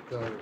الله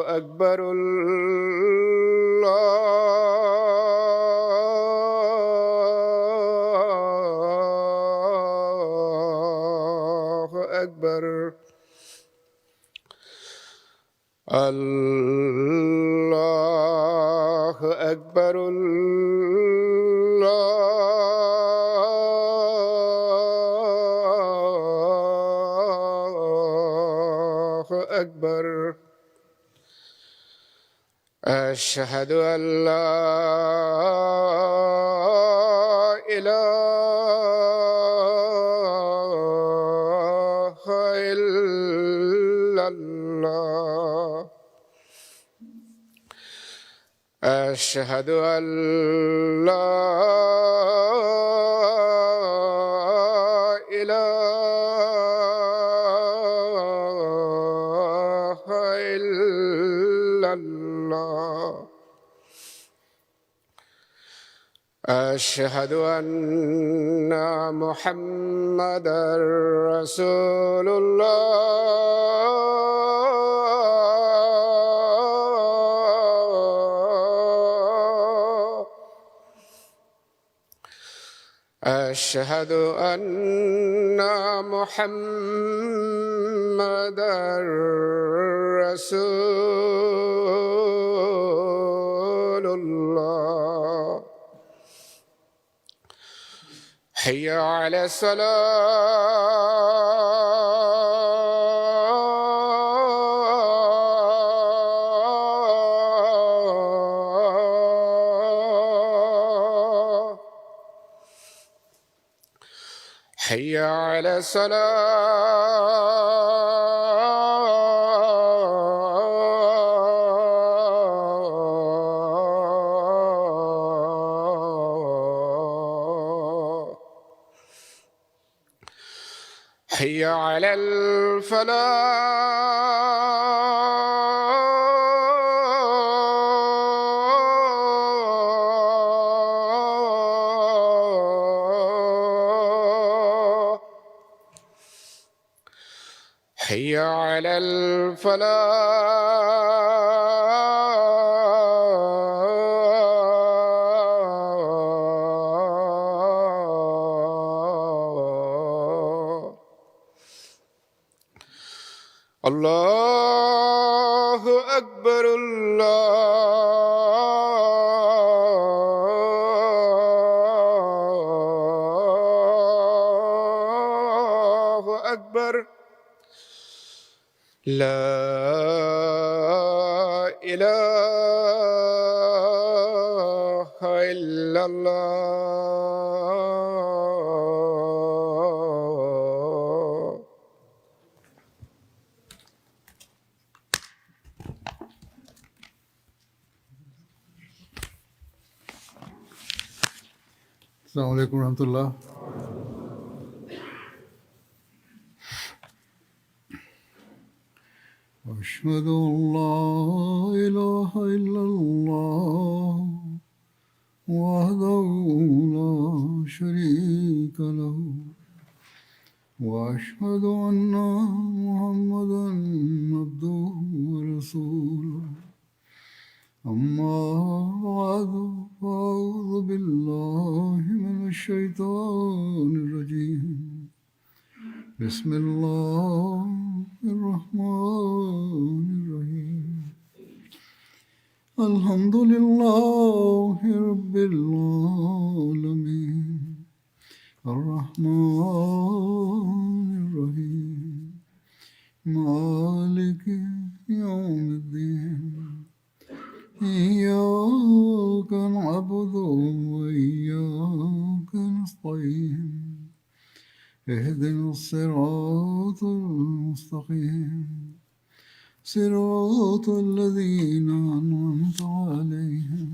أكبر. الله أكبر. الله أكبر. الله أكبر. أشهد أن لا إله إلا الله. أشهد أن لا إله إلا الله. أشهد أن محمدًا رسول الله. أشهد أن محمدًا رسول الله. حي على الصلاة. حي على الصلاة. حي على الفلاح. حي على الفلاح. الله أكبر. الله أكبر. لا إله إلا الله. السلام عليكم ورحمة الله. أشهد أن لا إله إلا الله وحده لا شريك له وأشهد أن محمدا عبده ورسوله. أما بعد فأعوذ بالله من الشيطان الرجيم. بسم الله الرحمن الرحيم. الحمد لله رب العالمين. الرحمن الرحيم. مالك يوم الدين. إياك نعبد وإياك نستعين. اهدنا الصراط المستقيم صراط الذين أنعمت عليهم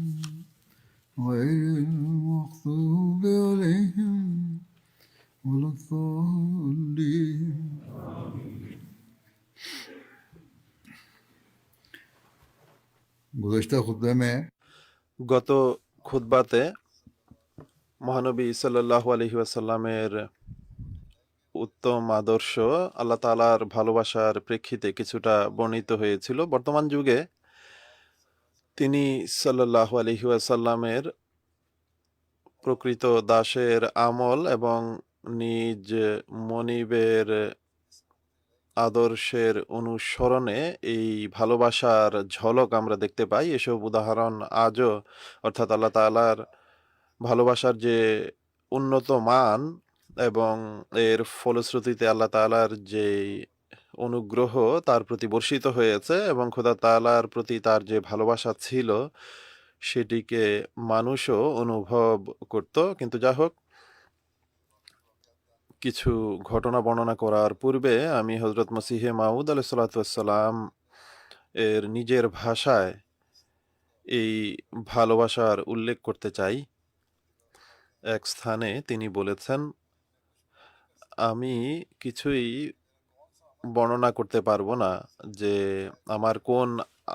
غير المغضوب عليهم ولا الضالين गुज़श्ता खुतबे में গত খুতবাতে মহানবী সাল্লাল্লাহু আলাইহি ওয়াসাল্লামের উত্তম আদর্শ আল্লাহ তাআলার ভালোবাসার প্রেক্ষিতে কিছুটা বর্ণিত হয়েছিল। বর্তমান যুগে তিনি সাল্লাল্লাহু আলাইহি ওয়াসাল্লামের প্রকৃত দাসের আমল এবং নিজ মনিবের আদর্শের অনুসরণে এই ভালোবাসার ঝলক আমরা দেখতে পাই। এসব উদাহরণ আজও অর্থাৎ আল্লাহ তাআলার ভালোবাসার যে উন্নত মান এবং এর ফলশ্রুতিতে আল্লাহ তাআলার যে অনুগ্রহ তার প্রতি বর্ষিত হয়েছে এবং খোদা তাআলার প্রতি তার যে ভালোবাসা ছিল সেটিকে মানুষও অনুভব করত। কিন্তু যা হোক, কিছু ঘটনা বর্ণনা করার পূর্বে আমি হযরত মসিহে মাউদ আলাইহিস সালাম এর নিজের ভাষায় এই ভালোবাসার উল্লেখ করতে চাই। এক স্থানে তিনি বলেছেন, আমি কিছুই বর্ণনা করতে পারবো না যে আমার কোন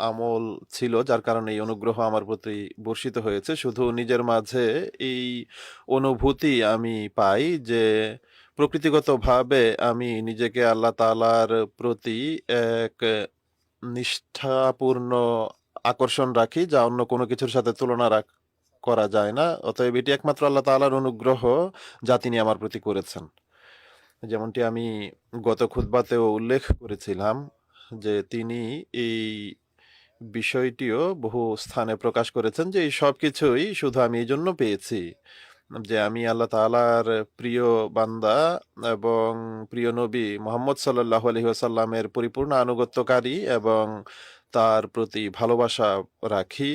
আমল ছিল যার কারণে এই অনুগ্রহ আমার প্রতি বর্ষিত হয়েছে। শুধু নিজের মাঝে এই অনুভূতি আমি পাই যে প্রকৃতিগতভাবে আমি নিজেকে আল্লাহ তাআলার প্রতি এক নিষ্ঠাপূর্ণ আকর্ষণ রাখি, যা অন্য কোনো কিছুর সাথে তুলনা করা যায় না। অতএব এটি একমাত্র আল্লাহ তাআলার অনুগ্রহ যা তিনি আমার প্রতি করেছেন। যেমনটি আমি গত খুতবাতেও উল্লেখ করেছিলাম যে তিনি এই বিষয়টিও বহু স্থানে প্রকাশ করেছেন যে এই সব কিছুই শুধু আমি এই জন্য পেয়েছি যে আমি আল্লাহ তাআলার প্রিয় বান্দা এবং প্রিয় নবী মুহাম্মদ সাল্লাল্লাহু আলাইহি ওয়াসাল্লামের পরিপূর্ণ আনুগত্যকারী এবং তার প্রতি ভালোবাসা রাখি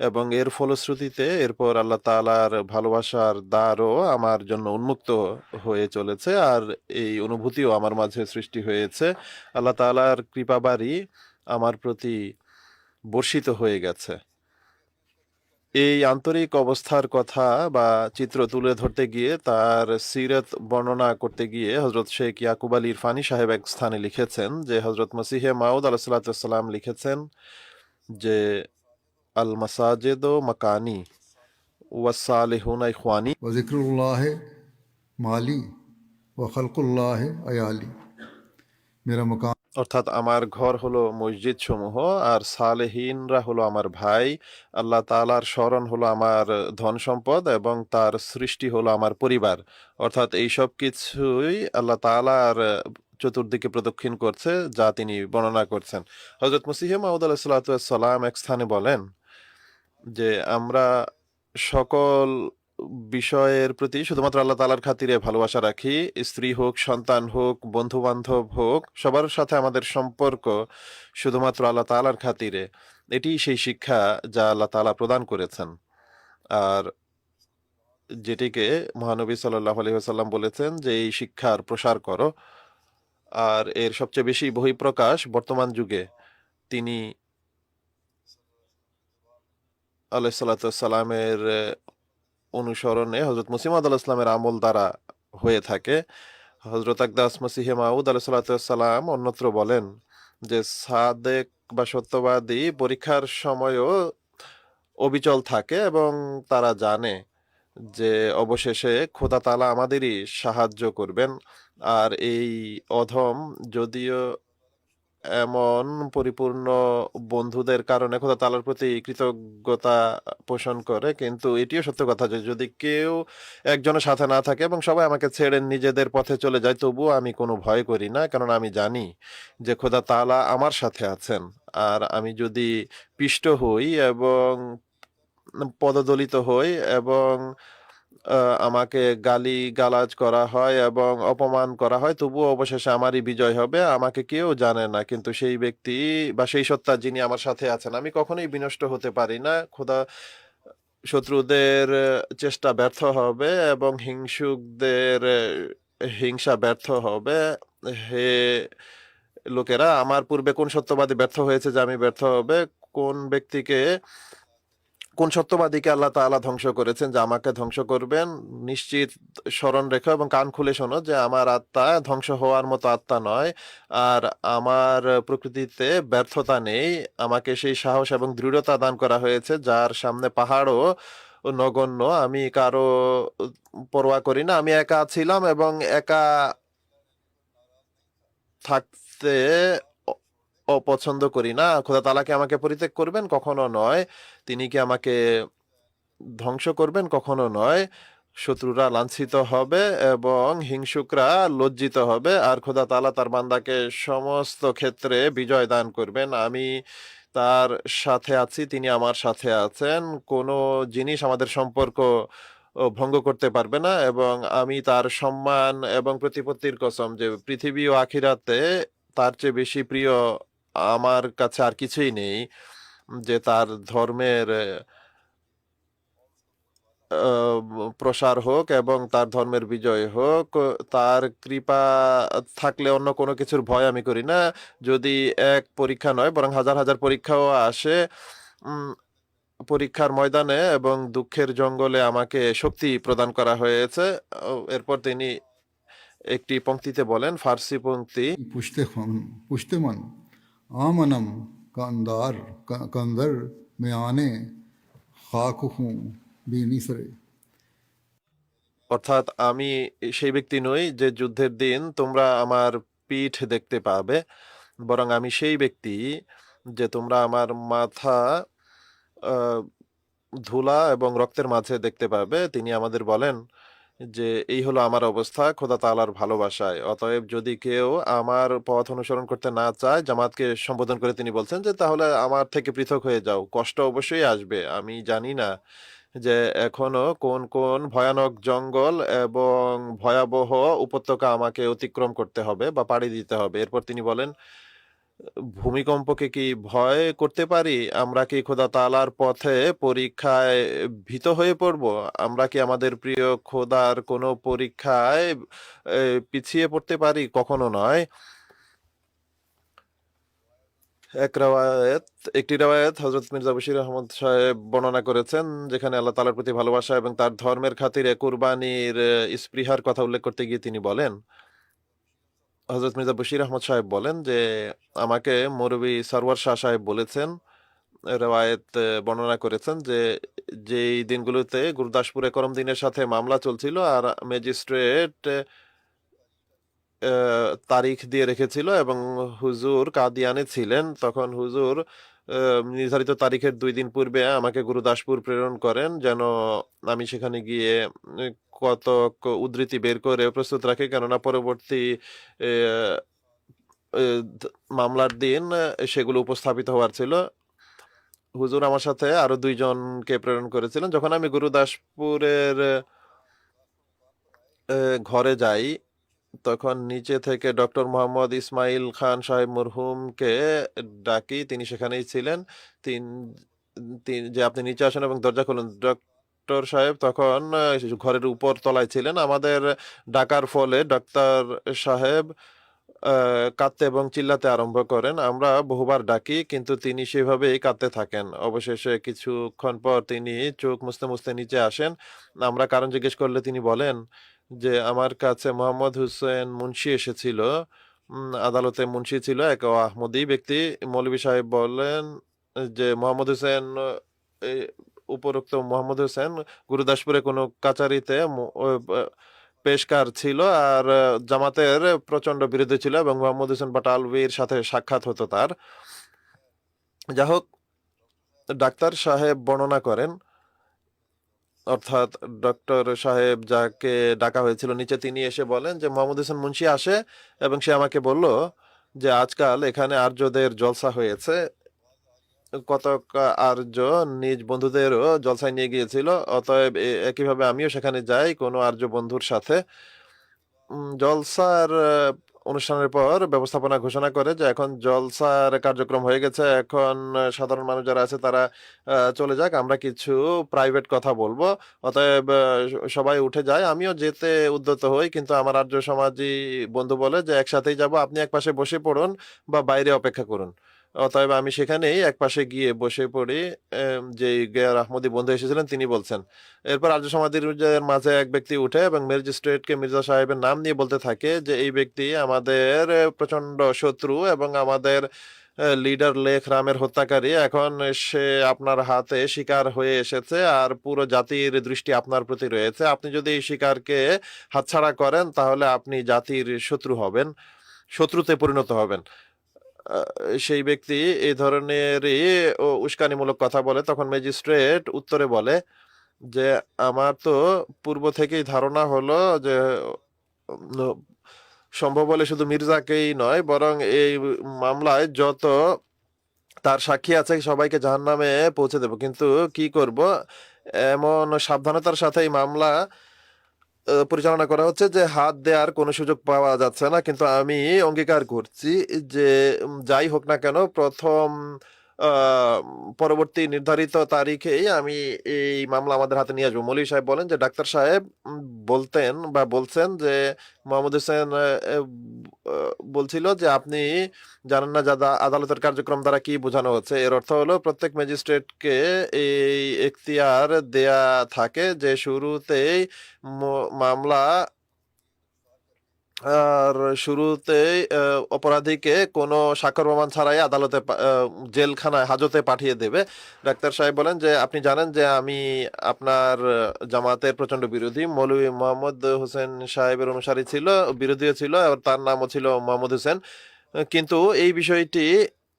এবং এর ফলশ্রুতিতে এরপর আল্লাহ তাআলার ভালোবাসার দ্বারও আমার জন্য উন্মুক্ত হয়ে চলেছে আর এই অনুভূতিও আমার মাঝে সৃষ্টি হয়েছে। আল্লাহ তাআলার কৃপাবাড়ি আমার প্রতি বর্ষিত হয়ে গেছে। এই আন্তরিক অবস্থার কথা বা চিত্র তুলে ধরতে গিয়ে তার সিরত বর্ণনা করতে গিয়ে হযরত শেখ ইয়াকুব আলী ইরফানি সাহেব এক স্থানে লিখেছেন যে হযরত মসিহে মাউদ আলাইহিস সালাম লিখেছেন যে আল মাসাজিদু মাকানি ওয়াস সালিহুনা ইখওয়ানি व ज़िक्रुल्लाह माली व खल्कुल्लाह अयाली मेरा मकान অর্থাৎ আমার ঘর হলো মসজিদ সমূহ আর সালেহিনরা হলো আমার ভাই, আল্লাহ তাআলার স্মরণ হলো আমার ধন সম্পদ এবং তার সৃষ্টি হলো আমার পরিবার। অর্থাৎ এই সব কিছুই আল্লাহ তাআলার চতুর্দিকে প্রদক্ষিণ করছে যা তিনি বর্ণনা করছেন। হযরত মসিহে মাউদ আলাইহিস সালাম এক স্থানে বলেন যে আমরা সকল বিষয়ের প্রতি শুধুমাত্র আল্লাহ তাআলার খাতিরে ভালোবাসা রাখি। স্ত্রী হোক, সন্তান হোক, বন্ধু বান্ধব হোক, সবার সাথে আমাদের সম্পর্ক শুধুমাত্র আল্লাহ তাআলার খাতিরে। এটি সেই শিক্ষা যা আল্লাহ তাআলা প্রদান করেছেন আর যেটিকে মহানবী সাল্লাল্লাহু আলাইহি ওয়াসাল্লাম বলেছেন যে এই শিক্ষার প্রসার করো। আর এর সবচেয়ে বেশি বহিঃপ্রকাশ বর্তমান যুগে তিনি আলাইহিসসালামের অনুসরণে হযরত মসিহ মাউদ আলাইহিস সালামের আমল দ্বারা হয়ে থাকে। হযরত আকদাস মসিহে মাউদ আলাইহিস সালাম অন্যত্র বলেন যে সাদেক বা সত্যবাদী পরীক্ষার সময়ও অবিচল থাকে এবং তারা জানে যে অবশেষে খোদা তাআলা আমাদেরই সাহায্য করবেন। আর এই অধম যদিও এমন পরিপূর্ণ বন্ধুদের কারণে খোদা তাআলার প্রতি কৃতজ্ঞতা পোষণ করে, কিন্তু এটিও সত্য কথা যে যদি কেউ একজনের সাথে না থাকে এবং সবাই আমাকে ছেড়ে নিজেদের পথে চলে যায় তবুও আমি কোনো ভয় করি না, কারণ আমি জানি যে খোদা তাআলা আমার সাথে আছেন। আর আমি যদি পিষ্ট হই এবং পদদলিত হই এবং আমাকে গালি-গালাজ করা হয় এবং অপমান করা হয়, তবুও অবশেষে আমারই বিজয় হবে। আমাকে কেউ জানে না, কিন্তু সেই ব্যক্তি বা সেই সত্তা যিনি আমার সাথে আছেন, আমি কখনোই বিনষ্ট হতে পারি না। খোদা শত্রুদের চেষ্টা ব্যর্থ হবে এবং হিংসুকদের হিংসা ব্যর্থ হবে। হে লোকেরা, আমার পূর্বে কোন সত্যবাদী ব্যর্থ হয়েছে যে আমি ব্যর্থ হবে? কোন সত্যবাদীকে আল্লাহ তাআলা ধ্বংস করেছেন যে আমাকে ধ্বংস করবেন? নিশ্চিত স্মরণ রেখো এবং কান খুলে শোনো যে আমার আত্মা ধ্বংস হওয়ার মতো আত্মা নয়, আর আমার প্রকৃতিতে ব্যর্থতা নেই। আমাকে সেই সাহস এবং দৃঢ়তা দান করা হয়েছে যার সামনে পাহাড়ও নগণ্য। আমি কারো পরোয়া করি না। আমি একা ছিলাম এবং একা থাকতে অ অপছন্দ করি না। খোদা তাআলা কি আমাকে পরিত্যাগ করবেন? কখনো নয়। তিনি কি আমাকে ধ্বংস করবেন? কখনো নয়। শত্রুরা লাঞ্ছিত হবে এবং হিংসুকরা লজ্জিত হবে, আর খোদা তাআলা তার বান্দাকে সমস্ত ক্ষেত্রে বিজয় দান করবেন। আমি তার সাথে আছি, তিনি আমার সাথে আছেন। কোনো জিনিস আমাদের সম্পর্ক ভঙ্গ করতে পারবে না, এবং আমি তার সম্মান এবং প্রতিপত্তির কসম যে পৃথিবী ও আখিরাতে তার চেয়ে বেশি প্রিয় আমার কাছে আর কিছুই নেই। যে তার ধর্মের প্রসার হোক এবং তার ধর্মের বিজয় হোক। তার কৃপা থাকলে অন্য কোনো কিছুর ভয় আমি করি না। যদি এক পরীক্ষা নয় বরং হাজার হাজার পরীক্ষাও আসে, উম, পরীক্ষার ময়দানে এবং দুঃখের জঙ্গলে আমাকে শক্তি প্রদান করা হয়েছে। এরপর তিনি একটি পংক্তিতে বলেন, ফার্সি পংক্তি। पुश्तमन आमनम कंदर में आने खाक हूँ बेनिसरे। অর্থাৎ আমি সেই ব্যক্তি নই যে যুদ্ধের দিন তোমরা আমার পিঠ দেখতে পাবে, বরং আমি সেই ব্যক্তি যে তোমরা আমার মাথা আহ, ধুলা এবং রক্তের মাঝে দেখতে পাবে। তিনি আমাদের বলেন যে এই হলো আমার অবস্থা খোদা তাআলার ভালোবাসায়। অতএব যদি কেউ আমার পথ অনুসরণ করতে না চায়, জামাতকে সম্বোধন করে তিনি বলছেন যে তাহলে আমার থেকে পৃথক হয়ে যাও। কষ্ট অবশ্যই আসবে। আমি জানি না যে এখনো কোন কোন ভয়ানক জঙ্গল এবং ভয়াবহ উপত্যকা আমাকে অতিক্রম করতে হবে বা পাড়ি দিতে হবে। এরপর তিনি বলেন, ভূমিকম্পকে কি ভয় করতে পারি? আমরা কি খোদা তাআলার পথে পরীক্ষায় ভীত হয়ে পড়ব? আমরা কি আমাদের প্রিয় খোদার কোনো পরীক্ষায় পিছিয়ে পড়তে পারি? কখনো নয়। একটি রাওয়ায়াত হযরত মির্জা বশির আহমদ সাহেব বর্ণনা করেছেন, যেখানে আল্লাহ তাআলার প্রতি ভালোবাসা এবং তার ধর্মের খাতিরে কুরবানির স্পৃহার কথা উল্লেখ করতে গিয়ে তিনি বলেন, হযরত মির্জা বশির আহমদ সাহেব বলেন যে আমাকে মৌলভী সরওয়ার শাহ সাহেব বলেছেন, রেওয়ায়েত বর্ণনা করেছেন যে যেই দিনগুলোতে গুরদাসপুরে করমদিনের সাথে মামলা চলছিল আর ম্যাজিস্ট্রেট তারিখ দিয়ে রেখেছিল এবং হুজুর কাদিয়ানে ছিলেন, তখন হুজুর নির্ধারিত তারিখের 2 দিন পূর্বে আমাকে গুরুদাসপুর প্রেরণ করেন যেন আমি সেখানে গিয়ে কতক উদ্ধৃতি বের করে প্রস্তুত রাখি, কেননা পরবর্তী আহ, মামলার দিন সেগুলো উপস্থাপিত হওয়ার ছিল। হুজুর আমার সাথে আরো 2 জনকে প্রেরণ করেছিলেন। যখন আমি গুরুদাসপুরের ঘরে যাই, তখন নিচে থেকে ডক্টর মোহাম্মদ ইসমাইল খান সাহেব মরহুমকে ডাকি। তিনি সেখানেই ছিলেন। তিন যে আপনি নিচে আসেন এবং দরজা খুলুন। ডক্টর সাহেব তখন ঘরের উপর তলায় ছিলেন। আমাদের ডাকার ফলে ডক্টর সাহেব কাঁদতে এবং চিল্লাতে আরম্ভ করেন। আমরা বহুবার ডাকি কিন্তু তিনি সেভাবেই কাঁদতে থাকেন। অবশেষে কিছুক্ষণ পর তিনি চোখ মুছতে মুছতে নিচে আসেন। আমরা কারণ জিজ্ঞেস করলে তিনি বলেন যে আমার কাছে মোহাম্মদ হুসেন মুন্সি এসেছিল। আদালতে মুন্সি ছিল এক আহমদী ব্যক্তি। মৌলভী সাহেব বলেন যে মোহাম্মদ হোসেন, এই উপরোক্ত মোহাম্মদ হোসেন গুরুদাসপুরে কোনো কাচারিতে পেশকার ছিল আর জামাতের প্রচন্ড বিরোধী ছিল এবং মোহাম্মদ হোসেন বাটালভির সাথে সাক্ষাৎ হতো তার। যা হোক, ডাক্তার সাহেব বর্ণনা করেন, অর্থাৎ ডক্টর সাহেব যাকে ডাকা হয়েছিল নিচে, তিনি এসে বলেন যে মোহাম্মদ হোসেন মুন্সি আসে এবং সে আমাকে বলল যে আজকাল এখানে আর্যদের জলসা হয়েছে। কতক আর্য নিজ বন্ধুদেরও জলসায় নিয়ে গিয়েছিল। অতএব একইভাবে আমিও সেখানে যাই কোনো আর্য বন্ধুর সাথে। জলসার অনুষ্ঠানের পর ব্যবস্থাপনা ঘোষণা করে যে এখন জলসার কার্যক্রম হয়ে গেছে, এখন সাধারণ মানুষ যারা আছে তারা চলে যাক, আমরা কিছু প্রাইভেট কথা বলবো। অতএব সবাই উঠে যায়, আমিও যেতে উদ্যত হই, কিন্তু আমার আর্য সমাজী বন্ধু বলে যে একসাথেই যাব, আপনি এক পাশে বসে পড়ুন বা বাইরে অপেক্ষা করুন। অতএব আমি সেখানেই একপাশে গিয়ে বসে পড়ি। যে গেয়ার আহমদি বন্ধু এসেছিলেন তিনি বলছেন। এরপর আর্য সমাজের মাঝে এক ব্যক্তি উঠে এবং ম্যাজিস্ট্রেটকে মির্জা সাহেবের নাম নিয়ে বলতে থাকে যে এই ব্যক্তি আমাদের প্রচন্ড শত্রু এবং আমাদের লিডার লেখ রামের হত্যাকারী। এখন সে আপনার হাতে শিকার হয়ে এসেছে আর পুরো জাতির দৃষ্টি আপনার প্রতি রয়েছে। আপনি যদি এই শিকারকে হাতছাড়া করেন তাহলে আপনি জাতির শত্রু হবেন, শত্রুতে পরিণত হবেন। সেই ব্যক্তি এই ধরনেরই উস্কানিমূলক কথা বলে। তখন ম্যাজিস্ট্রেট উত্তরে বলে যে আমার তো পূর্ব থেকেই ধারণা হলো যে উম, সম্ভব হলে শুধু মির্জাকেই নয় বরং এই মামলায় যত তার সাক্ষী আছে সবাইকে জাহান্নামে পৌঁছে দেব, কিন্তু কি করব, এমন সাবধানতার সাথে এই মামলা পরিচালনা করা হচ্ছে যে হাত দেওয়ার কোনো সুযোগ পাওয়া যাচ্ছে না। কিন্তু আমি অঙ্গীকার করছি যে যাই হোক না কেন প্রথম পরবর্তী নির্ধারিত তারিখেই আমি এই মামলা আমাদের হাতে নিয়ে আসবো। মৌলভী সাহেব বলেন যে ডাক্তার সাহেব বলতেন বা বলছেন যে মোহাম্মদ হোসেন বলছিল যে আপনি জানেন না যা আদালতের কার্যক্রম দ্বারা কি বোঝানো হচ্ছে। এর অর্থ হলো প্রত্যেক ম্যাজিস্ট্রেটকে এই এখতিয়ার দেয়া থাকে যে শুরুতেই মামলা আর শুরুতেই অপরাধীকে কোনো স্বাক্ষর প্রমাণ ছাড়াই আদালতে জেলখানায় হাজতে পাঠিয়ে দেবে। ডাক্তার সাহেব বলেন যে আপনি জানেন যে আমি আপনার জামাতের প্রচন্ড বিরোধী। মৌলভী মোহাম্মদ হোসেন সাহেবের অনুসারী ছিল, বিরোধীও ছিল, আর তার নামও ছিল মোহাম্মদ হোসেন। কিন্তু এই বিষয়টি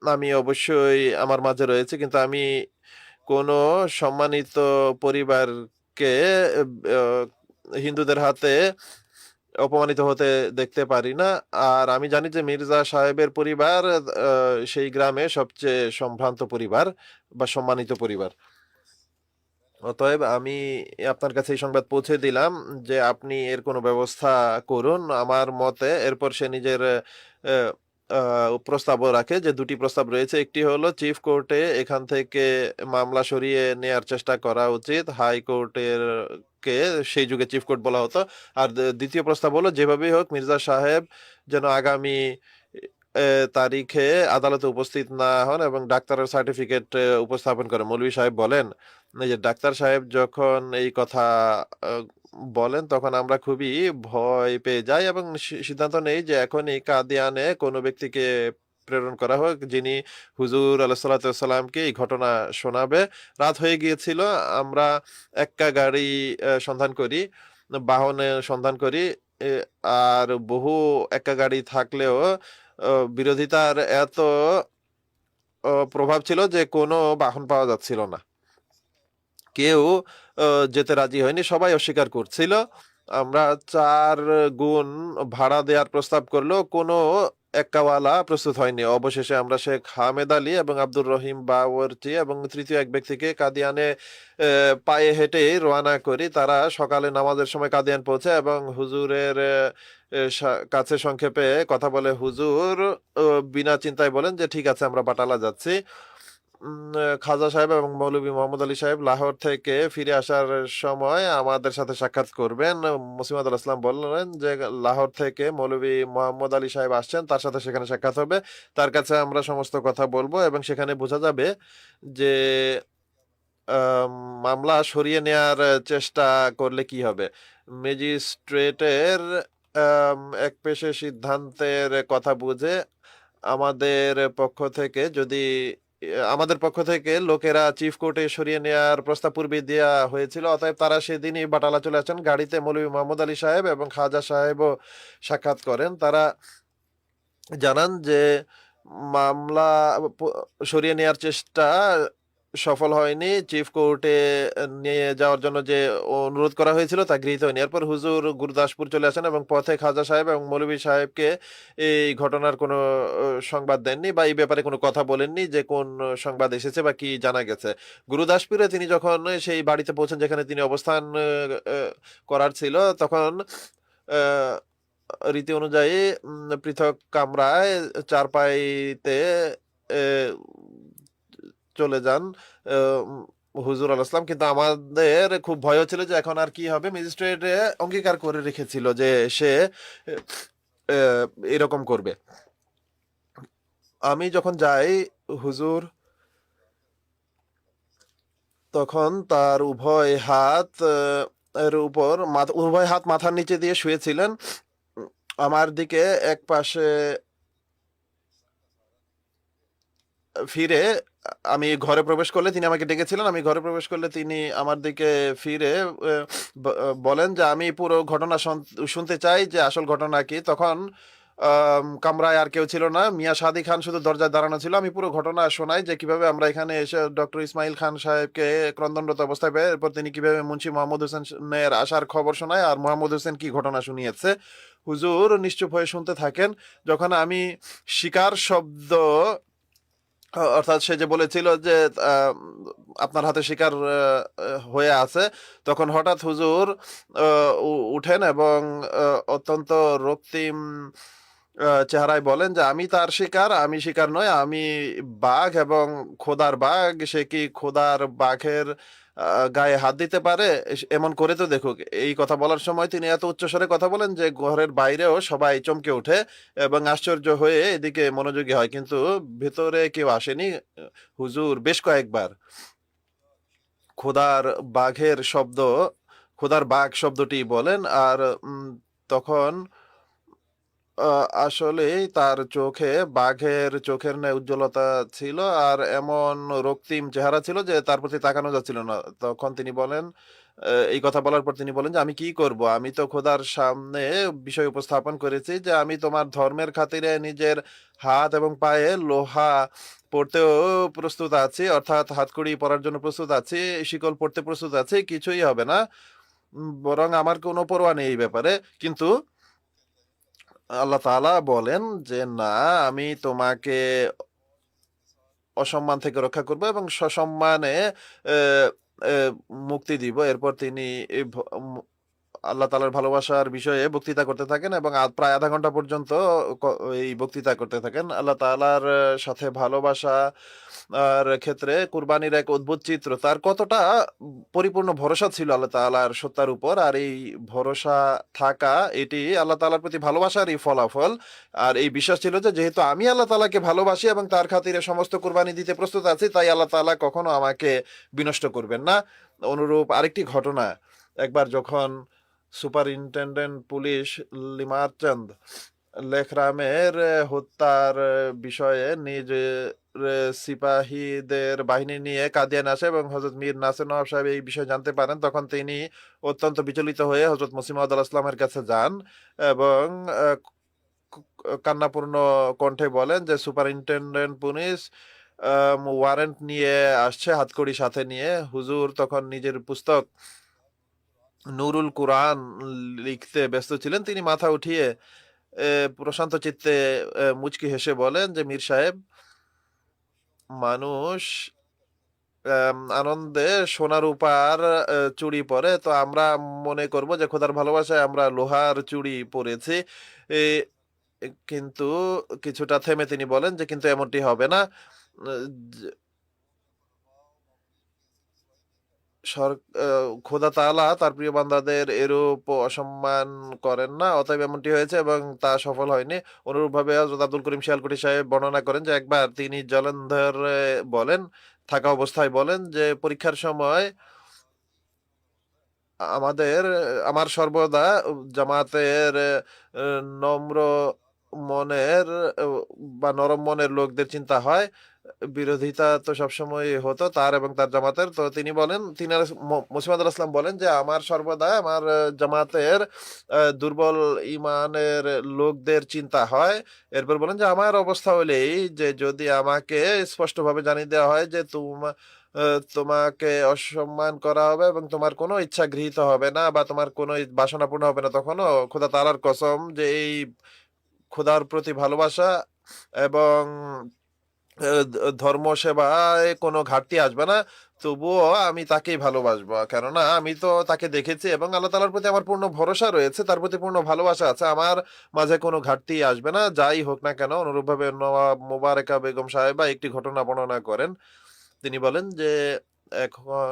আমি অবশ্যই আমার মাঝে রয়েছে, কিন্তু আমি কোনো সম্মানিত পরিবারকে হিন্দুদের হাতে অপমানিত হতে দেখতে পারি না। আর আমি জানি যে মির্জা সাহেবের পরিবার সেই গ্রামে সবচেয়ে সম্ভ্রান্ত পরিবার বা সম্মানিত পরিবার। অতএব আমি আপনার কাছে এই সংবাদ পৌঁছে দিলাম যে আপনি এর কোনো ব্যবস্থা করুন আমার মতে। এরপর সে নিজের আহ, প্রস্তাবও রাখে যে দুটি প্রস্তাব রয়েছে। একটি হলো চিফ কোর্টে এখান থেকে মামলা সরিয়ে নেয়ার চেষ্টা করা উচিত, হাইকোর্টের কে সেই যুগে চিফ কোর্ট বলা হতো। আর দ্বিতীয় প্রস্তাব হলো যেভাবেই হোক মির্জা সাহেব যেন আগামী তারিখে আদালতে উপস্থিত না হন এবং ডাক্তারের সার্টিফিকেট উপস্থাপন করে। মৌলভী সাহেব বলেন এই যে ডাক্তার সাহেব যখন এই কথা বলেন তখন আমরা খুবই ভয় পেয়ে যাই এবং সিদ্ধান্ত নেই যে এখনই কাদিয়ানে কোনো ব্যক্তিকে প্রেরণ করা হোক যিনি হুজুর আলাইহিসসালামকে এই ঘটনা শোনাবে। রাত হয়ে গিয়েছিল, আমরা এক্কা গাড়ি সন্ধান করি, বাহনে সন্ধান করি, এ, আর বহু এক্কা গাড়ি থাকলেও বিরোধিতার এত প্রভাব ছিল যে কোনো বাহন পাওয়া যাচ্ছিল না। কেউ যেতে রাজি হয়নি, সবাই অস্বীকার করছিল। আমরা 4 গুণ ভাড়া দেওয়ার প্রস্তাব করলেও কোনো এক্কাওয়ালা প্রস্তুত হয়নি। অবশেষে আমরা শেখ হামেদ আলী এবং আব্দুর রহিম বাওয়ারচি এবং তৃতীয় এক ব্যক্তিকে কাদিয়ানে পায়ে হেঁটে রওনা করি। তারা সকালে নামাজের সময় কাদিয়ান পৌঁছে এবং হুজুরের কাছে সংক্ষেপে কথা বলে হুজুর বিনা চিন্তায় বলেন যে ঠিক আছে আমরা বাটালা যাচ্ছি। খাজা সাহেব এবং মৌলভী মোহাম্মদ আলী সাহেব লাহোর থেকে ফিরে আসার সময় আমাদের সাথে সাক্ষাৎ করবেন। মুসিমাদ আল ইসলাম বললেন যে লাহোর থেকে মৌলভী মোহাম্মদ আলী সাহেব আসছেন, তার সাথে সেখানে সাক্ষাৎ হবে, তার কাছে আমরা সমস্ত কথা বলবো এবং সেখানে বোঝা যাবে যে মামলা সরিয়ে নেয়ার চেষ্টা করলে কি হবে। ম্যাজিস্ট্রেটের একপেশে সিদ্ধান্তের কথা বুঝে আমাদের পক্ষ থেকে যদি আমাদের পক্ষ থেকে লোকেরা চিফ কোর্টে সরিয়ে নেওয়ার প্রস্তাব পূর্বে দেওয়া হয়েছিল, অতএব তারা সেদিনই বাটালা চলে আসেন। গাড়িতে মৌলভী মোহাম্মদ আলী সাহেব এবং খাজা সাহেবও সাক্ষাৎ করেন। তারা জানান যে মামলা সরিয়ে নেওয়ার চেষ্টা সফল হয়নি, চিফ কোর্টে নিয়ে যাওয়ার জন্য যে অনুরোধ করা হয়েছিল তা গৃহীত হয়নি। এরপর হুজুর গুরদাসপুর চলে আসেন এবং পথে খাজা সাহেব এবং মৌলভী সাহেবকে এই ঘটনার কোনো সংবাদ দেননি বা এই ব্যাপারে কোনো কথা বলেননি যে কোন সংবাদ এসেছে বা কি জানা গেছে। গুরুদাসপুরে তিনি যখন সেই বাড়িতে পৌঁছেন যেখানে তিনি অবস্থান করার ছিল, তখন রীতি অনুযায়ী পৃথক কামরায় চারপাইতে এ, চলে যান হুজুর আল ইসলাম। কিন্তু আমাদের খুব ভয় ছিল যে এখন আর কি হবে। ম্যাজিস্ট্রেট অঙ্গীকার করে রেখেছিল যে সে এ, এরকম করবে। আমি যখন যাই হুজুর তখন তার উভয় হাত এর উপর উভয় হাত মাথার নিচে দিয়ে শুয়েছিলেন। আমার দিকে এক পাশে ফিরে আমি ঘরে প্রবেশ করলে তিনি আমাকে ডেকেছিলেন। আমি ঘরে প্রবেশ করলে তিনি আমার দিকে ফিরে বলেন যে আমি পুরো ঘটনা শুনতে চাই, যে আসল ঘটনা কি। তখন কামরায় আর কেউ ছিল না, মিয়া সাদি খান শুধু দরজায় দাঁড়ানো ছিল। আমি পুরো ঘটনা শোনাই যে কিভাবে আমরা এখানে এসে ডক্টর ইসমাইল খান সাহেবকে ক্রন্দনরত অবস্থায় পেয়ে, এরপর তিনি কিভাবে মুন্সি মোহাম্মদ হোসেনের আসার খবর শোনায় আর মোহাম্মদ হোসেন কি ঘটনা শুনিয়েছে। হুজুর নিশ্চুপ হয়ে শুনতে থাকেন। যখন আমি শিকার শব্দ, অর্থাৎ সে যে বলেছিল যে আপনার হাতে শিকার হয়ে আছে, তখন হঠাৎ হুজুর উঠেন এবং অত্যন্ত রক্তিম চেহারায় বলেন যে আমি তার শিকার, আমি শিকার নয়, আমি বাঘ এবং খোদার বাঘ। সে কি খোদার বাঘের গায়ে হাত দিতে পারে? এমন করে তো দেখুক। এই কথা বলার সময় তিনি এত উচ্চস্বরে কথা বলেন যে ঘরের বাইরেও সবাই চমকে ওঠে এবং আশ্চর্য হয়ে এদিকে মনোযোগী হয়, কিন্তু ভেতরে কেউ আসেনি। হুজুর বেশ কয়েকবার খোদার বাঘের শব্দ, খোদার বাঘ শব্দটি বলেন। আর তখন আসলেই তার চোখে বাঘের চোখের ন্যায় উজ্জ্বলতা ছিল আর এমন রক্তিম চেহারা ছিল যে তার প্রতি তাকানো যাচ্ছিল না। তখন তিনি বলেন, এই কথা বলার পর তিনি বলেন যে আমি কি করব, আমি তো খোদার সামনে বিষয় উপস্থাপন করেছি যে আমি তোমার ধর্মের খাতিরে নিজের হাত এবং পায়ে লোহা পড়তেও প্রস্তুত আছি, অর্থাৎ হাতকড়ি পরার জন্য প্রস্তুত আছি, শিকল পড়তে প্রস্তুত আছি, কিছুই হবে না, বরং আমার কোনো পরোয়া নেই এই ব্যাপারে। কিন্তু আল্লাহ তাআলা বলেন যে না, আমি তোমাকে অসম্মান থেকে রক্ষা করব এবং সসম্মানে আহ, আহ, মুক্তি দিব। এরপর তিনি এই আল্লাহ তাআলার ভালোবাসার বিষয়ে বক্তৃতা করতে থাকেন এবং প্রায় আধা ঘন্টা পর্যন্ত এই বক্তৃতা করতে থাকেন। আল্লাহ তাআলার সাথে ভালোবাসা আর ক্ষেত্রে কুরবানির এক অদ্ভুত চিত্র। তার কতটা পরিপূর্ণ ভরসা ছিল আল্লাহ তাআলার সত্তার উপর, আর এই ভরসা থাকা এটি আল্লাহ তাআলার প্রতি ভালোবাসারই ফলাফল। আর এই বিশ্বাস ছিল যে যেহেতু আমি আল্লাহ তাআলাকে ভালোবাসি এবং তার খাতিরে সমস্ত কুরবানি দিতে প্রস্তুত আছি, তাই আল্লাহ তাআলা কখনো আমাকে বিনষ্ট করবেন না। অনুরূপ আরেকটি ঘটনা, একবার যখন সুপারিনটেন্ডেন্ট পুলিশ লিমারচন্দ লেখরামের হত্যার বিষয়ে নিজ সিপাহীদের বাহিনী নিয়ে কাদিয়ান আসে এবং হজরত মীর নাসির নওয়াব সাহেব এই বিষয়ে জানতে পারেন, তখন তিনি অত্যন্ত বিচলিত হয়ে হজরত মসিহ মাউদ আলাইহিস সালামের কাছে যান এবং কান্নাপূর্ণ কণ্ঠে বলেন যে সুপারিনটেন্ডেন্ট পুলিশ ওয়ারেন্ট নিয়ে আসছে, হাতকড়ি সাথে নিয়ে। হুজুর তখন নিজের পুস্তক নুরুল কুরআন লিখতে ব্যস্ত ছিলেন। তিনি মাথা উঠিয়ে প্রশান্ত চিত্তে মুচকি হেসে বলেন যে মীর সাহেব, মানুষ আনন্দে সোনা রূপার চুড়ি পরে, তো আমরা মনে করব যে খোদার ভালোবাসায় আমরা লোহার চুড়ি পরেছি। এ, কিন্তু কিছুটা থেমে তিনি বলেন যে কিন্তু এমনটি হবে না। খোদা তাআলা তার প্রিয় বান্দাদের এরূপ অসম্মান করেন না, অতএব এমনটি হয়েছে এবং তা সফল হয়নি। অনুরূপভাবে হযরত আব্দুল করিম শিয়ালকুটি সাহেব বর্ণনা করেন যে একবার তিনি জলন্ধরে বলেন, থাকা অবস্থায় বলেন যে পরীক্ষার সময় আমার সর্বদা জামাতের নম্র মনের বা নরম মনের লোকদের চিন্তা হয়। বিরোধিতা তো সবসময় হতো তার এবং তার জামাতের। তো তিনি বলেন, মসিহ মাউদ আলাইহিস সালাম বলেন যে আমার সর্বদা আমার জামাতের দুর্বল ইমানের লোকদের চিন্তা হয়। এরপর বলেন যে আমার অবস্থা হলেই যে যদি আমাকে স্পষ্টভাবে জানিয়ে দেওয়া হয় যে তোমাকে অসম্মান করা হবে এবং তোমার কোনো ইচ্ছা গৃহীত হবে না বা তোমার কোনো বাসনা পূর্ণ হবে না, তখনও খোদা তাআলার কসম যে এই খোদার প্রতি ভালোবাসা এবং ধর্ম সেবায় কোনো ঘাটতি আসবে না, তবুও আমি তাকেই ভালোবাসবো, কেননা আমি তো তাকে দেখেছি এবং আল্লাহ তালার প্রতি আমার পূর্ণ ভরসা রয়েছে, তার প্রতি পূর্ণ ভালোবাসা আছে, আমার মাঝে কোনো ঘাটতি আসবে না যাই হোক না কেন। অনুরূপভাবে নওয়াব মোবারকা বেগম সাহেবা একটি ঘটনা বর্ণনা করেন। তিনি বলেন যে এখন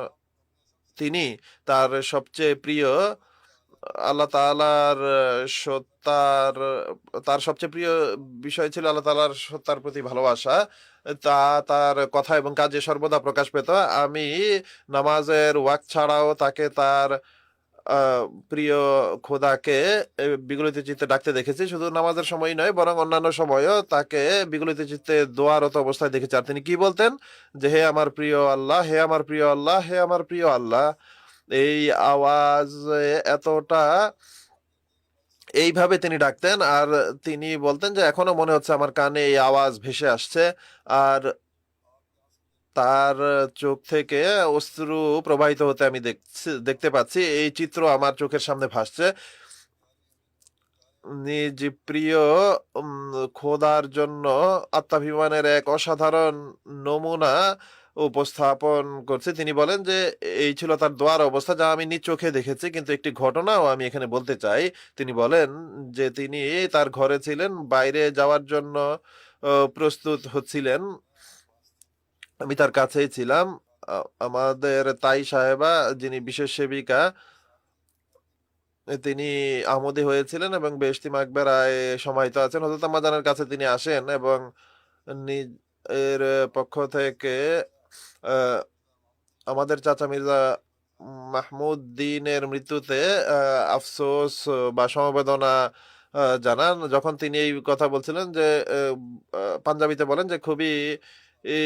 তিনি তার সবচেয়ে প্রিয় আল্লাহ তাআলার সত্তার তার সবচেয়ে প্রিয় বিষয় ছিল আল্লাহ তাআলার সত্তার প্রতি ভালোবাসা। তা তার কথা এবং কাজে সর্বদা প্রকাশ পেত। আমি নামাজের ওয়াক্ত ছাড়াও তাকে তার আ প্রিয় খোদাকে বিগলিত চিত্তে ডাকতে দেখেছি। শুধু নামাজের সময়ই নয়, বরং অন্যান্য সময়েও তাকে বিগলিত চিত্তে দোয়ারত অবস্থায় দেখেছি। আর তিনি কি বলতেন? যে, "হে আমার প্রিয় আল্লাহ, হে আমার প্রিয় আল্লাহ, হে আমার প্রিয় আল্লাহ।" এই আওয়াজে এতটা এইভাবে তিনি ডাকতেন আর তিনি বলতেন যে, "এখনো মনে হচ্ছে আমার কানে এই আওয়াজ ভেসে আসছে।" আর তার চোখ থেকে অশ্রু প্রবাহিত হতে আমি দেখতে পাচ্ছি। এই চিত্র আমার চোখের সামনে ভাসছে। নিজ প্রিয় উম খোদার জন্য আত্মাভিমানের এক অসাধারণ নমুনা উপস্থাপন করছে। তিনি বলেন যে, এই ছিল তার দোয়ার অবস্থা যা আমি নিজ চোখে দেখেছি। কিন্তু একটি ঘটনাও আমি এখানে বলতে চাই। তিনি বলেন যে, তিনি তার ঘরে ছিলেন, বাইরে যাওয়ার জন্য প্রস্তুত হচ্ছিলেন। আমি তার কাছেই ছিলাম। আ আমাদের তাই সাহেবা, যিনি বিশেষ সেবিকা, তিনি আহমদী হয়েছিলেন এবং বেহেশতি মাকবেরায় সমাহিত আছেন। হযরত আম্মাজানের কাছে তিনি আসেন এবং নিজের পক্ষ থেকে আ আমাদের চাচা মির্জা মাহমুদ দ্বীনের মৃত্যুতে আ আফসোস বা সমবেদনা জানান। যখন তিনি এই কথা বলছিলেন যে পাঞ্জাবিতে বলেন যে, "খুবই ই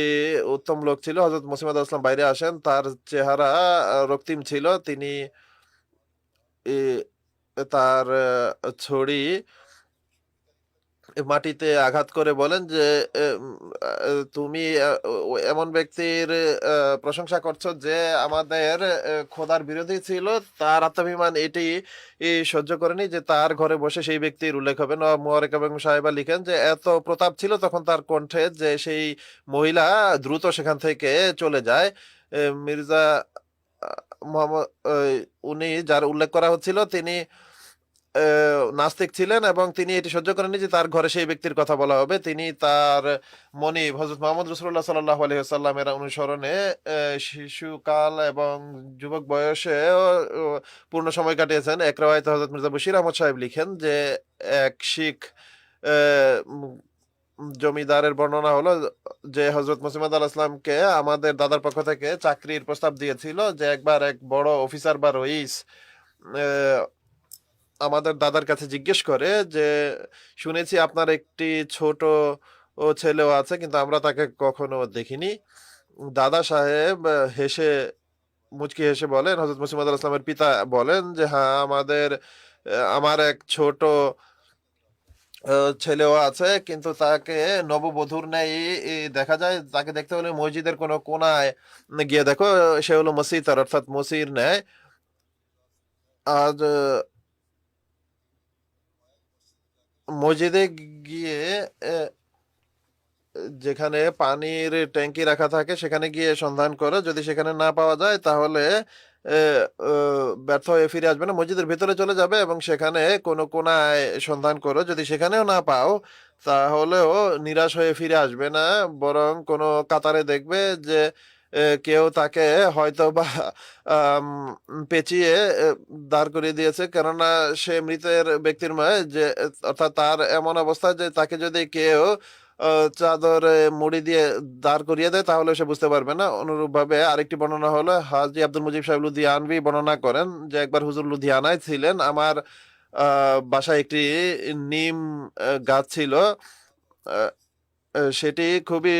উত্তম লোক ছিল।" হযরত মসিহ মাউদ আসলাম বাইরে আসেন। তার চেহারা রক্তিম ছিল। তিনি ই তার ছড়ি মাটিতে আঘাত করে বলেন যে, এম "তুমি এমন ব্যক্তির প্রশংসা করছো যে আমাদের খোদার বিরোধী ছিল। তার আত্মাভিমান এটি সহ্য করেনি যে তার ঘরে বসে সেই ব্যক্তির উল্লেখ হবে।" নওয়াব মুবারকা বেগম সাহেবা লিখেন যে, এত প্রতাপ ছিল তখন তার কণ্ঠে যে সেই মহিলা দ্রুত সেখান থেকে চলে যায়। মির্জা আ মোহাম্মদ উনি যার উল্লেখ করা হচ্ছিল তিনি নাস্তিক ছিলেন এবং তিনি এটি সহ্য করেননি যে তার ঘরে সেই ব্যক্তির কথা বলা হবে। তিনি তার মনিব হযরত মুহাম্মদ রাসূলুল্লাহ সাল্লাল্লাহু আলাইহি ওয়াসাল্লামের অনুসরণে শিশুকাল এবং যুবক বয়সেও পূর্ণ সময় কাটিয়েছেন। এক রওয়ায়াতে হযরত মির্জা বশির আহমদ সাহেব লিখেন যে, এক শিখ অ্যা উম জমিদারের বর্ণনা হলো যে হযরত মসিহ মাউদ আলাইহিস সালামকে আমাদের দাদার পক্ষ থেকে চাকরির প্রস্তাব দিয়েছিল যে একবার এক বড় অফিসার বা রইস অ্যা আমাদের দাদার কাছে জিজ্ঞেস করে যে, "শুনেছি আপনার একটি ছোট ছেলেও আছে, কিন্তু আমরা তাকে কখনো দেখিনি।" দাদা সাহেব মুচকি হেসে বলেন, হযরত মসিহ মাউদ আলাইহিস সালামের পিতা বলেন যে, "হ্যাঁ, আমার এক ছোট আ ছেলেও আছে, কিন্তু তাকে নববধূর ন্যায়ই দেখা যায়। তাকে দেখতে হলে মসজিদের কোনো কোণায় গিয়ে দেখো, সে হলো মসিতার অর্থাৎ মসির ন্যায়।" আজ মসজিদে গিয়ে এ যেখানে পানির ট্যাঙ্কি রাখা থাকে সেখানে গিয়ে সন্ধান করো। যদি সেখানে না পাওয়া যায় তাহলে এ ও ব্যর্থ হয়ে ফিরে আসবে না। মসজিদের ভেতরে চলে যাবে এবং সেখানে কোনো কোণায় সন্ধান করো। যদি সেখানেও না পাও তাহলেও নিরাশ হয়ে ফিরে আসবে না। বরং কোনো কাতারে দেখবে যে কেউ তাকে হয়তোবা আম পেঁচিয়ে দাঁড় করিয়ে দিয়েছে। কেননা সে মৃতের ব্যক্তির যে অর্থাৎ তার এমন অবস্থা যে তাকে যদি কেউ আ চাদরে মুড়ি দিয়ে দাঁড় করিয়ে দেয় তাহলে সে বুঝতে পারবে না। অনুরূপভাবে আরেকটি বর্ণনা হলো হাজী আব্দুল মুজিব সাহেব লুধিয়ানভি বর্ণনা করেন যে, একবার হুজুর লুধিয়ানায় ছিলেন। আমার আ বাসায় একটি নিম গাছ ছিল। আ সেটি খুবই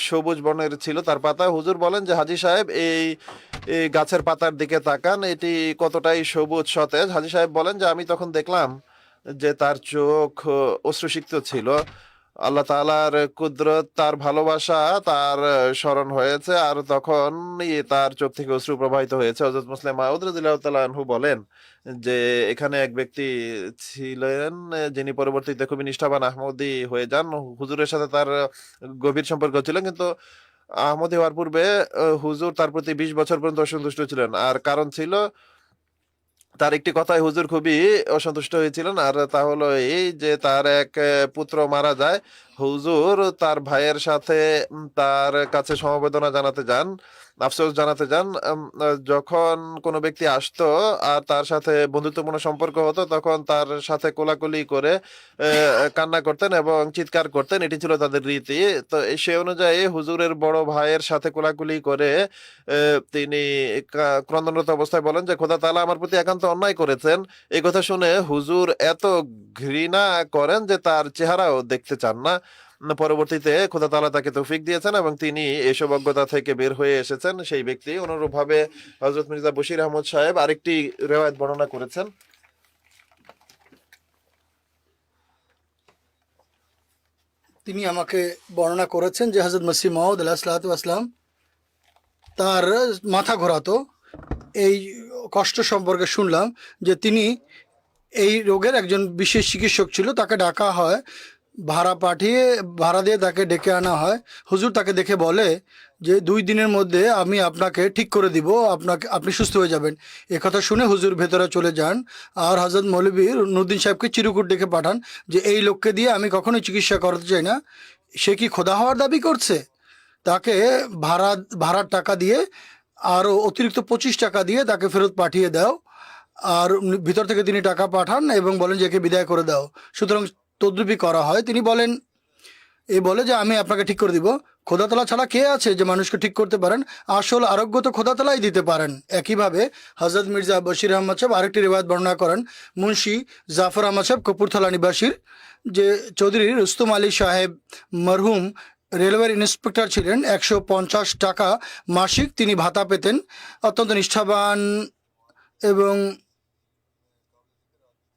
সবুজ বর্ণের ছিল তার পাতা। হুজুর বলেন যে, "হাজী সাহেব এই গাছের পাতার দিকে তাকান। এটি কতটাই সবুজ সতেজ।" হাজী সাহেব বলেন যে, "আমি তখন দেখলাম যে তার চোখ অশ্রুসিক্ত ছিল।" আল্লাহ তাআলার কুদরত, তার ভালোবাসা তার স্মরণ হয়েছে, আর তখন তার চোখ থেকে অশ্রু প্রবাহিত হয়েছে। হযরত মুসলিম মাউদ রাদিয়াল্লাহু তাআলা আনহু বলেন যে এখানে এক ব্যক্তি ছিলেন যিনি পরবর্তীতে খুবই নিষ্ঠাবান আহমদী হয়ে যান। হুজুরের সাথে তার গভীর সম্পর্ক ছিল, কিন্তু আহমদী হওয়ার পূর্বে হুজুর তার প্রতি 20 বছর পর্যন্ত অসন্তুষ্ট ছিলেন। আর কারণ ছিল তার একটি কথায় হুজুর খুবই অসন্তুষ্ট হয়েছিলেন, আর তা হলো এই যে তার এক পুত্র মারা যায়। হুজুর তার ভাইয়ের সাথে তার কাছে সমবেদনা জানাতে যান, আফসোস জানাতে যান। যখন কোনো ব্যক্তি আসতো আর তার সাথে বন্ধুত্বপূর্ণ সম্পর্ক হতো, তখন তার সাথে কোলাকুলি করে কান্না করতেন এবং চিৎকার করতেন। এটি ছিল তাদের রীতি। তো সে অনুযায়ী হুজুরের বড় ভাইয়ের সাথে কোলাকুলি করে তিনি ক্রন্দনরত অবস্থায় বলেন যে খোদা তাআলা আমার প্রতি একান্ত অন্যায় করেছেন। এই কথা শুনে হুজুর এত ঘৃণা করেন যে তার চেহারাও দেখতে চান না। পরবর্তীতে খোদা তাআলা তাকে তৌফিক দিয়েছেন এবং তিনি এসব অজ্ঞতা থেকে বের হয়ে এসেছেন। সেই ব্যক্তি অনুরূপভাবে হযরত মির্জা বশির আহমদ সাহেব আরেকটি রিওয়ায়াত বর্ণনা করেছেন। তিনি আমাকে বর্ণনা করেছেন যে হযরত মসিহ মাউদ আলাইহিসসালাতু ওয়াসসালাম তার মাথা ঘোরাতো। এই কষ্ট সম্পর্কে শুনলাম যে তিনি এই রোগের একজন বিশেষ চিকিৎসক ছিল, তাকে ডাকা হয়, ভাড়া দিয়ে তাকে ডেকে আনা হয়। হুজুর তাকে দেখে বলে যে 2 দিনের মধ্যে আমি আপনাকে ঠিক করে দিব, আপনি সুস্থ হয়ে যাবেন। কথা শুনে হুজুর ভেতরে চলে যান আর হযরত মৌলভী নুরউদ্দিন সাহেবকে চিরকুট ডেকে পাঠান যে এই লোককে দিয়ে আমি কখনোই চিকিৎসা করাতে চাই না। সে কি খোদা হওয়ার দাবি করছে? তাকে ভাড়ার টাকা দিয়ে আরও অতিরিক্ত 25 টাকা দিয়ে তাকে ফেরত পাঠিয়ে দাও। আর ভিতর থেকে তিনি টাকা পাঠান এবং বলেন যে একে বিদায় করে দাও। সুতরাং তদ্রুপই করা হয়। তিনি বলে যে আমি আপনাকে ঠিক করে দিব। খোদা তাআলা ছাড়া কে আছে যে মানুষকে ঠিক করতে পারেন? আসল আরোগ্য তো খোদা তাআলাই দিতে পারেন। একইভাবে হযরত মির্জা বশির আহমদ সাহেব আরেকটি রিওয়ায়াত বর্ণনা করেন মুন্সি জাফর আহমদ সাহেব কপুরথলা নিবাসীর, যে চৌধুরী রুস্তম আলী সাহেব মরহুম রেলওয়ের ইন্সপেক্টর ছিলেন। 150 টাকা মাসিক তিনি ভাতা পেতেন। অত্যন্ত নিষ্ঠাবান এবং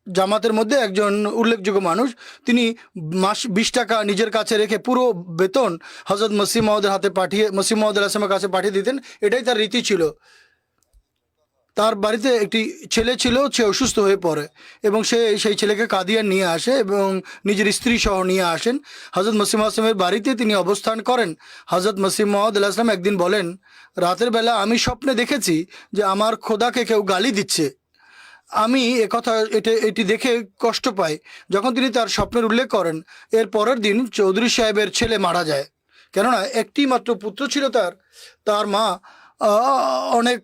জামাতের মধ্যে একজন উল্লেখযোগ্য মানুষ। তিনি মাস 20 টাকা নিজের কাছে রেখে পুরো বেতন হযরত মসিহ মাউদের মসিহ মাউদ আলাইহিস সালামের কাছে পাঠিয়ে দিতেন। এটাই তার রীতি ছিল। তার বাড়িতে একটি ছেলে ছিল, সে অসুস্থ হয়ে পড়ে এবং সেই ছেলেকে কাদিয়ান নিয়ে আসে এবং নিজের স্ত্রী সহ নিয়ে আসেন। হযরত মসিহ মাউদ সালামের বাড়িতে তিনি অবস্থান করেন। হযরত মসিহ মাউদ আলাইহিস সালাম একদিন বলেন, রাতের বেলা আমি স্বপ্নে দেখেছি যে আমার খোদাকে কেউ গালি দিচ্ছে। আমি এটি দেখে কষ্ট পাই। যখন তিনি তার স্বপ্নের উল্লেখ করেন, এর পরের দিন চৌধুরী সাহেবের ছেলে মারা যায়। কেননা একটি মাত্র পুত্র ছিল তার মা অনেক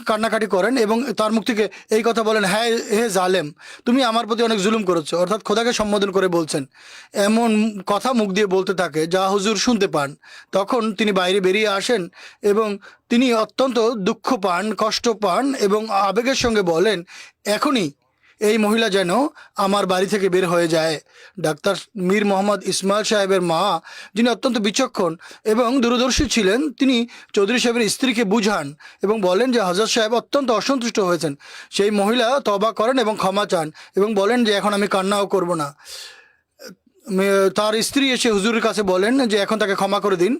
কান্নাকাটি করেন এবং তার মুখ থেকে এই কথা বলেন, হ্যাঁ হে জালেম, তুমি আমার প্রতি অনেক জুলুম করেছো। অর্থাৎ খোদাকে সম্বোধন করে বলছেন। এমন কথা মুখ দিয়ে বলতে থাকে যা হুজুর শুনতে পান। তখন তিনি বাইরে বেরিয়ে আসেন এবং তিনি অত্যন্ত দুঃখ পান, কষ্ট পান এবং আবেগের সঙ্গে বলেন, এখনই এই মহিলা যেন আমার বাড়ি থেকে বের হয়ে যায়। ডাক্তার মীর মোহাম্মদ ইসমাইল সাহেবের মা, যিনি অত্যন্ত বিচক্ষণ এবং দূরদর্শী ছিলেন, তিনি চৌধুরী সাহেবের স্ত্রীকে বুঝান এবং বলেন যে হযরত সাহেব অত্যন্ত অসন্তুষ্ট হয়েছেন। সেই মহিলা তওবা করেন এবং ক্ষমা চান এবং বলেন যে এখন আমি কান্নাও করব না। তার স্ত্রী এসে হুজুরের কাছে বলেন যে এখন তাকে ক্ষমা করে দিন,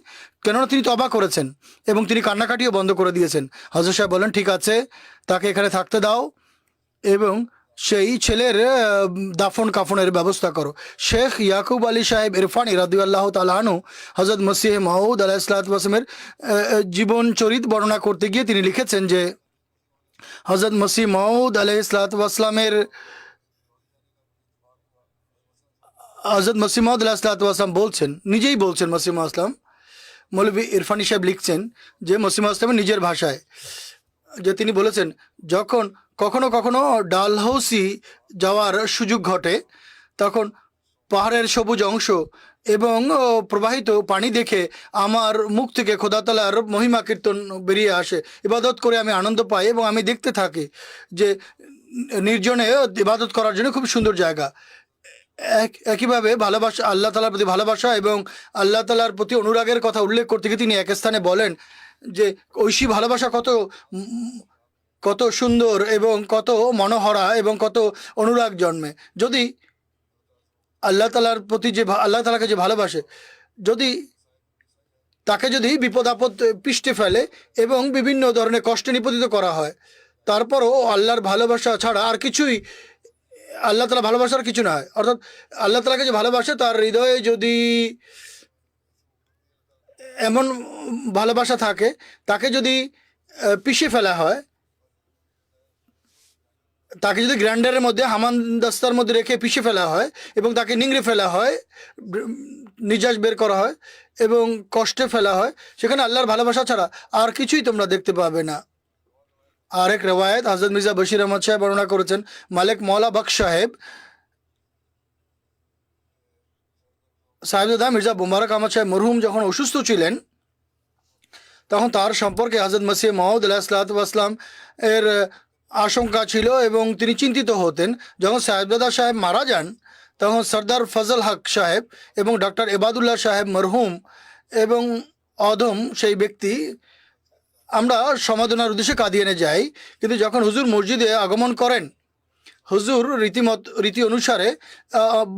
কেননা তিনি তওবা করেছেন এবং তিনি কান্নাকাটিও বন্ধ করে দিয়েছেন। হযরত সাহেব বলেন, ঠিক আছে, তাকে এখানে থাকতে দাও এবং সেই ছেলের দাফন কাফনের ব্যবস্থা করো। শেখ ইয়াকুব আলী সাহেব ইরফানি রাদিয়াল্লাহু তাআলা আনহু হযরত মসিহ মাউদ আলাইহিসসালাতু ওয়াসালামের জীবন চরিত বর্ণনা করতে গিয়ে তিনি লিখেছেন যে হযরত মসিহ মাউদ আলাইহিসসালাতু ওয়াসালামের হযরত মসিহ মাউদ আলাইহিসসালাতু ওয়াসালাম নিজেই বলছেন মসিহ মাউদ আসলাম, মৌলভী ইরফানি সাহেব লিখছেন যে মসিহ মাউদ আসলামের নিজের ভাষায়, যে তিনি বলেছেন, যখন কখনো কখনো ডালহৌসি যাওয়ার সুযোগ ঘটে, তখন পাহাড়ের সবুজ অংশ এবং প্রবাহিত পানি দেখে আমার মুখ থেকে খোদা তাআলার মহিমা কীর্তন বেরিয়ে আসে। ইবাদত করে আমি আনন্দ পাই এবং আমি দেখতে থাকি যে নির্জনে ইবাদত করার জন্য খুব সুন্দর জায়গা। একইভাবে ভালোবাসা, আল্লাহ তাআলার প্রতি ভালোবাসা এবং আল্লাহ তাআলার প্রতি অনুরাগের কথা উল্লেখ করতে গিয়ে তিনি এক স্থানে বলেন যে ঐশী ভালোবাসা কত সুন্দর এবং কত মনোহরা এবং কত অনুরাগ জন্মে। যদি আল্লাহ তালার প্রতি যে আল্লাহ তালাকে যে ভালোবাসে, যদি তাকে যদি বিপদ আপদ পৃষ্ঠে ফেলে এবং বিভিন্ন ধরনের কষ্টে নিপতিত করা হয়, তারপরও আল্লাহর ভালোবাসা ছাড়া আর কিছুই, আল্লাহ তালা ভালোবাসার কিছু না হয়। অর্থাৎ আল্লাহ তালাকে যে ভালোবাসে তার হৃদয়ে যদি এমন ভালোবাসা থাকে, তাকে যদি পিষে ফেলা হয়, তাকে যদি গ্রাইন্ডারের মধ্যে হামান দাস্তার মধ্যে রেখে পিষে ফেলা হয় এবং তাকে নিংড়ে ফেলা হয়, নিঃশ্বাস বের করা হয় এবং কষ্টে ফেলা হয়, সেখানে আল্লাহর ভালোবাসা ছাড়া আর কিছুই তোমরা দেখতে পাবে না। আর এক রেওয়ায়ত হযরত মির্জা বশির আহমদ সাহেব বর্ণনা করেছেন, মালিক মৌলা বক্স সাহেবজাদা মির্জা মুবারক আহমদ সাহেব মরহুম যখন অসুস্থ ছিলেন, তখন তার সম্পর্কে হযরত মসিহ মাউদ আলাইহিসসালাম এর আশঙ্কা ছিল এবং তিনি চিন্তিত হতেন। যখন সাহেবজাদা সাহেব মারা যান, তখন সর্দার ফজল হক সাহেব এবং ডক্টর এবাদুল্লাহ সাহেব মরহুম এবং অদম সেই ব্যক্তি, আমরা সমাধানের উদ্দেশ্যে কাদিয়ানে যাই। কিন্তু যখন হুজুর মসজিদে আগমন করেন, হুজুর রীতি অনুসারে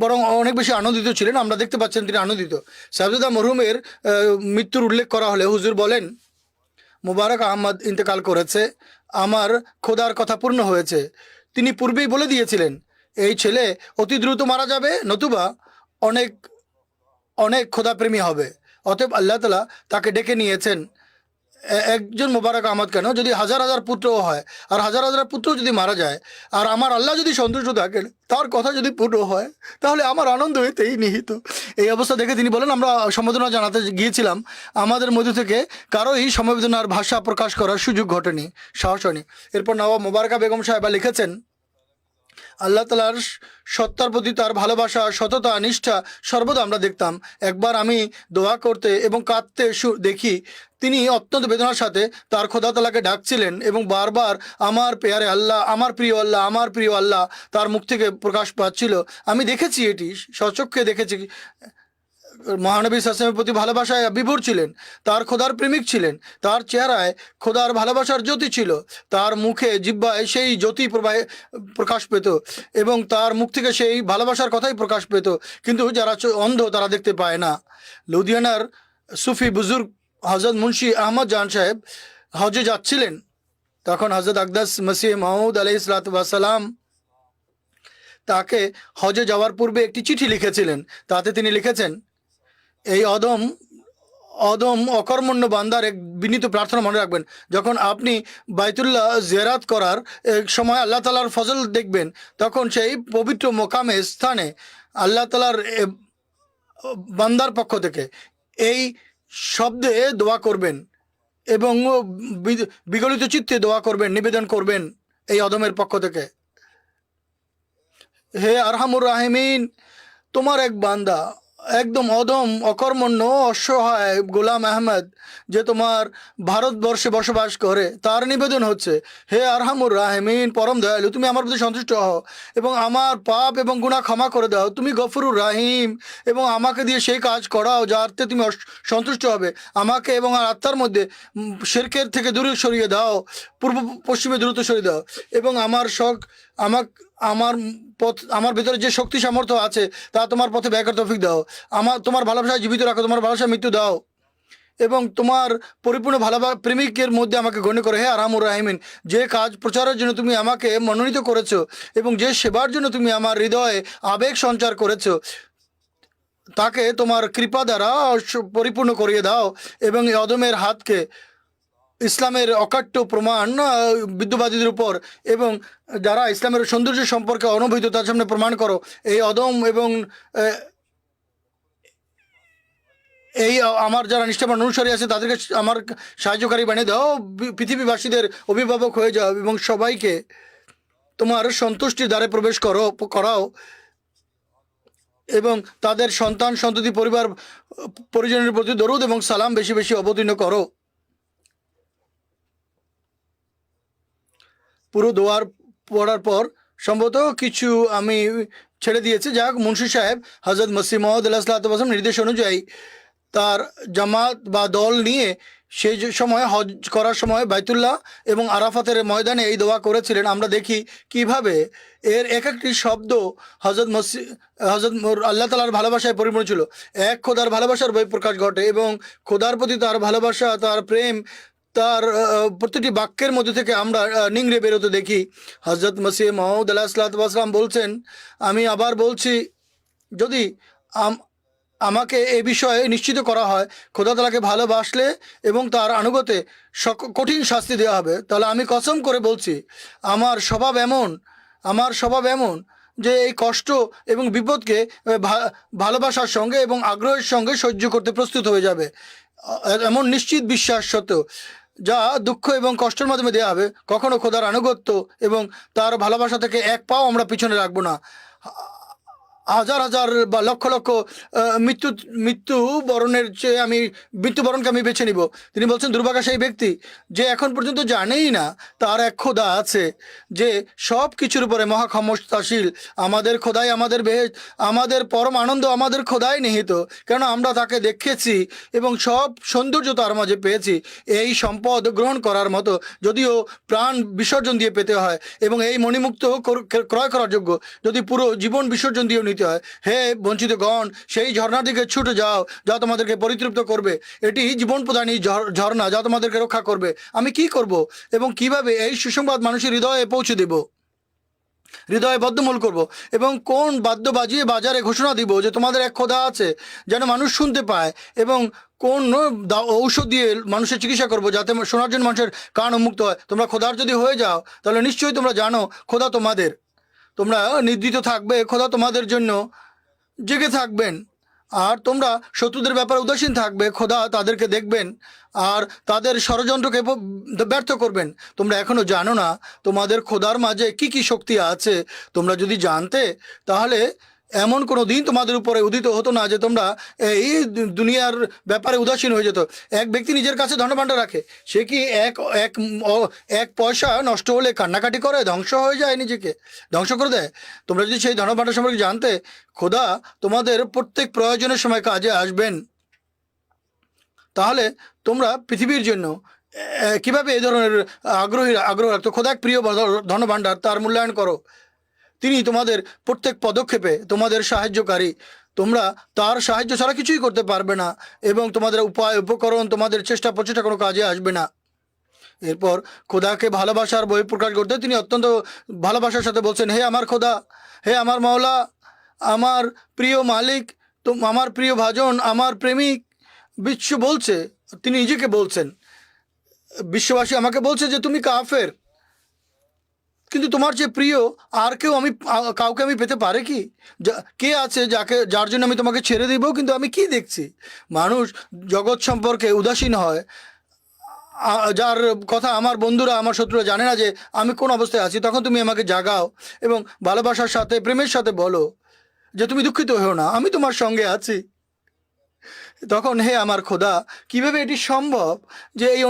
বরং অনেক বেশি আনন্দিত ছিলেন। আমরা দেখতে পাচ্ছেন তিনি আনন্দিত। সাহেবজাদা মরহুমের মৃত্যুর উল্লেখ করা হলে হুজুর বলেন, মুবারক আহমদ ইন্তেকাল করেছে, আমার খোদার কথা পূর্ণ হয়েছে। তিনি পূর্বেই বলে দিয়েছিলেন এই ছেলে অতি দ্রুত মারা যাবে, নতুবা অনেক অনেক খোদাপ্রেমী হবে। অতএব আল্লাহ তালা তাকে ডেকে নিয়েছেন। একজন মুবারক আহমদ কেন, যদি হাজার হাজার পুত্রও হয় আর হাজার হাজার পুত্র যদি মারা যায় আর আমার আল্লাহ যদি সন্তুষ্ট থাকেন, তার কথা যদি পূর্ণ হয়, তাহলে আমার আনন্দ এতেই নিহিত। এই অবস্থা দেখে তিনি বলেন, আমরা সমবেদনা জানাতে গিয়েছিলাম, আমাদের মধ্য থেকে কারোই সমবেদনার ভাষা প্রকাশ করার সুযোগ ঘটেনি, সাহস হয়নি। এরপর নবাব মোবারকা বেগম সাহেবা লিখেছেন, আল্লাহ তালার সত্তার প্রতি তার ভালোবাসা, সততা, নিষ্ঠা সর্বদা আমরা দেখতাম। একবার আমি দোয়া করতে এবং কাঁদতে দেখি তিনি অত্যন্ত বেদনার সাথে তার খোদা তালাকে ডাকছিলেন এবং বারবার আমার পেয়ারে আল্লাহ, আমার প্রিয় আল্লাহ, আমার প্রিয় আল্লাহ তার মুখ থেকে প্রকাশ পাচ্ছিল। আমি দেখেছি, এটি সচক্ষে দেখেছি। মহানবী সাল্লাল্লাহু প্রতি ভালোবাসায় বিভোর ছিলেন, তার খোদার প্রেমিক ছিলেন, তার চেহারায় খোদার ভালোবাসার জ্যোতি ছিল, তার মুখে জিহ্বায় সেই জ্যোতি প্রকাশ পেত এবং তার মুখ থেকে সেই ভালোবাসার কথাই প্রকাশ পেত। কিন্তু যারা অন্ধ তারা দেখতে পায় না। লুধিয়ানার সুফি বুজুর্গ হযরত মুন্সি আহমদ জান সাহেব হজে যাচ্ছিলেন, তখন হযরত আকদাস মসিহ মাউদ আলাইহিসসালাম তাকে হজে যাওয়ার পূর্বে একটি চিঠি লিখেছিলেন। তাতে তিনি লিখেছেন, এই অদম অকর্মণ্য বান্দার এক বিনীত প্রার্থনা মনে রাখবেন, যখন আপনি বাইতুল্লাহ জিয়ারাত করার সময় আল্লাহ তালার ফজল দেখবেন, তখন সেই পবিত্র মোকামে স্থানে আল্লাহ তালার বান্দার পক্ষ থেকে এই শব্দে দোয়া করবেন এবং বিগলিত চিত্তে দোয়া করবেন, নিবেদন করবেন এই অদমের পক্ষ থেকে, হে আরহামুর রাহিমিন, তোমার এক বান্দা একদম অদম অকর্মণ্য অসহায় গোলাম আহমদ যে তোমার ভারতবর্ষে বসবাস করে, তার নিবেদন হচ্ছে, হে আরহামুর রাহিমিন, পরম দয়ালু, তুমি আমার প্রতি সন্তুষ্ট হও এবং আমার পাপ এবং গুনাহ ক্ষমা করে দাও। তুমি গফুরুর রাহিম এবং আমাকে দিয়ে সেই কাজ করাও যাতে তুমি সন্তুষ্ট হবে। আমাকে এবং আমার আত্মার মধ্যে শিরকের থেকে দূরে সরিয়ে দাও, পূর্ব পশ্চিমে দ্রুত সরিয়ে দাও এবং আমার আমার ভিতরে যে শক্তি সামর্থ্য আছে তা তোমার পথে ব্যয় করতে তৌফিক দাও। তোমার ভালোবাসায় জীবিত রাখো, তোমার ভালোবাসায় মৃত্যু দাও এবং তোমার পরিপূর্ণ প্রেমিকের মধ্যে আমাকে গণ্য করো। হে আরহামুর রাহিমিন, যে কাজ প্রচারের জন্য তুমি আমাকে মনোনীত করেছো এবং যে সেবার জন্য তুমি আমার হৃদয়ে আবেগ সঞ্চার করেছো, তাকে তোমার কৃপা দ্বারা পরিপূর্ণ করিয়ে দাও এবং এই অদমের হাতকে ইসলামের অকাট্য প্রমাণ বিদ্যুবাদীদের উপর এবং যারা ইসলামের সৌন্দর্য সম্পর্কে অনভিহিত তার সামনে প্রমাণ করো। এই অদম এবং এই আমার যারা নিষ্ঠাবান অনুসারী আছে তাদেরকে আমার সাহায্যকারী বানিয়ে দাও, পৃথিবীবাসীদের অভিভাবক হয়ে যাও এবং সবাইকে তোমার সন্তুষ্টির দ্বারে প্রবেশ করাও এবং তাদের সন্তান সন্ততি পরিবার পরিজনের প্রতি দরুদ এবং সালাম বেশি বেশি অবতীর্ণ করো। পুরো দোয়ার পড়ার পর সম্ভবত কিছু আমি ছেড়ে দিয়েছি। যাক, মুন্সি সাহেব হযরত মসিহ মাউদ আলাইহিসসালাম নির্দেশ অনুযায়ী তার জামাত বা দল নিয়ে সেই যে সময় হজ করার সময় বাইতুল্লাহ এবং আরাফাতের ময়দানে এই দোয়া করেছিলেন। আমরা দেখি কিভাবে এর এক একটি শব্দ হজরত আল্লাহ তালার ভালোবাসায় পরিপূর্ণ ছিল। এক খোদার ভালোবাসার বহিঃপ্রকাশ ঘটে এবং খোদার প্রতি তার ভালোবাসা, তার প্রেম, তার প্রতিটি বাক্যের মধ্যে থেকে আমরা নিংড়ে বেরোতে দেখি। হজরত মসিহ মাউদ আলাহিসাল্লাম বলছেন, আমি আবার বলছি, যদি আমাকে এ বিষয়ে নিশ্চিত করা হয় খোদা তালাকে ভালোবাসলে এবং তার আনুগত্যে কঠিন শাস্তি দেওয়া হবে, তাহলে আমি কসম করে বলছি আমার স্বভাব এমন যে এই কষ্ট এবং বিপদকে ভালোবাসার সঙ্গে এবং আগ্রহের সঙ্গে সহ্য করতে প্রস্তুত হয়ে যাবে। এমন নিশ্চিত বিশ্বাস সত্ত্বেও যা দুঃখ এবং কষ্টের মাধ্যমে দেওয়া হবে, কখনো খোদার আনুগত্য এবং তার ভালোবাসা থেকে এক পাও আমরা পিছনে রাখবো না। হাজার হাজার বা লক্ষ লক্ষ মৃত্যুবরণকে আমি বেছে নিব। তিনি বলছেন, দুর্ভাগা সেই ব্যক্তি যে এখন পর্যন্ত জানেই না তার এক খোদা আছে যে সব কিছুর উপরে মহাক্ষমতাশীল। আমাদের খোদাই আমাদের বেহেশত, আমাদের পরম আনন্দ আমাদের খোদাই নিহিত, কেন আমরা তাকে দেখেছি এবং সব সৌন্দর্য তার মাঝে পেয়েছি। এই সম্পদ গ্রহণ করার মতো, যদিও প্রাণ বিসর্জন দিয়ে পেতে হয় এবং এই মণিমুক্ত ক্রয় করার যোগ্য, যদি পুরো জীবন বিসর্জন দিয়েও নিতে হয়। হে বঞ্চিতগণ, সেই ঝর্ণার দিকে ছুটে যাও যা তোমাদেরকে পরিতৃপ্ত করবে। এটি জীবন প্রদানী ঝর্ণা যা তোমাদেরকে রক্ষা করবে। আমি কি করব এবং কিভাবে এই সুসংবাদ মানুষের হৃদয়ে পৌঁছে দেব, হৃদয়ে বদ্ধমূল করব এবং কোন বাদ্য বাজিয়ে বাজারে ঘোষণা দিব যে তোমাদের এক খোদা আছে, যেন মানুষ শুনতে পায়, এবং কোন ঔষধ দিয়ে মানুষের চিকিৎসা করব যাতে শোনার জন্য মানুষের কান উন্মুক্ত হয়। তোমরা খোদার যদি হয়ে যাও তাহলে নিশ্চয়ই তোমরা জানো খোদা তোমাদের, তোমরা নিদ্রিত থাকবে, খোদা তোমাদের জন্য জেগে থাকবেন, আর তোমরা শত্রুদের ব্যাপারে উদাসীন থাকবে, খোদা তাদেরকে দেখবেন আর তাদের ষড়যন্ত্রকে ব্যর্থ করবেন। তোমরা এখনো জানো না তোমাদের খোদার মাঝে কি কি শক্তি আছে। তোমরা যদি জানতে তাহলে এমন কোনো দিন তোমাদের উপরে উদিত হতো না যে তোমরা এই দুনিয়ার ব্যাপারে উদাসীন হয়ে যেত। এক ব্যক্তি নিজের কাছে ধনভাণ্ডার রাখে, সে কি এক পয়সা নষ্ট হলে কান্নাকাটি করে, ধ্বংস হয়ে যায়, নিজেকে ধ্বংস করে দেয়? তোমরা যদি সেই ধনভাণ্ডার সম্পর্কে জানতে, খোদা তোমাদের প্রত্যেক প্রয়োজনের সময় কাজে আসবেন, তাহলে তোমরা পৃথিবীর জন্য কিভাবে এই ধরনের আগ্রহ রাখতো। খোদা এক প্রিয় ধনভাণ্ডার, তার মূল্যায়ন করো। তিনি তোমাদের প্রত্যেক পদক্ষেপে তোমাদের সাহায্যকারী। তোমরা তার সাহায্য ছাড়া কিছুই করতে পারবে না এবং তোমাদের উপকরণ, তোমাদের প্রচেষ্টা কোনো কাজে আসবে না। এরপর খোদাকে ভালোবাসার বহিঃপ্রকাশ করতে তিনি অত্যন্ত ভালোবাসার সাথে বলছেন, হে আমার খোদা, হে আমার মাওলা, আমার প্রিয় মালিক, আমার প্রিয় ভাজন, আমার প্রেমিক। বিশ্ব বলছে, তিনি নিজেকে বলছেন, বিশ্ববাসী আমাকে বলছে যে তুমি কাফের, কিন্তু তোমার যে প্রিয় আর কাউকে আমি পেতে পারে কি? কে আছে যার জন্য আমি তোমাকে ছেড়ে দিব? কিন্তু আমি কি দেখছি, মানুষ জগৎ সম্পর্কে উদাসীন হয়, যার কথা আমার বন্ধুরা, আমার শত্রুরা জানে না যে আমি কোন অবস্থায় আছি। তখন তুমি আমাকে জাগাও এবং ভালোবাসার সাথে, প্রেমের সাথে বলো যে তুমি দুঃখিত হও না, আমি তোমার সঙ্গে আছি। তখন হে আমার খোদা, কিভাবে এটি সম্ভব যে এই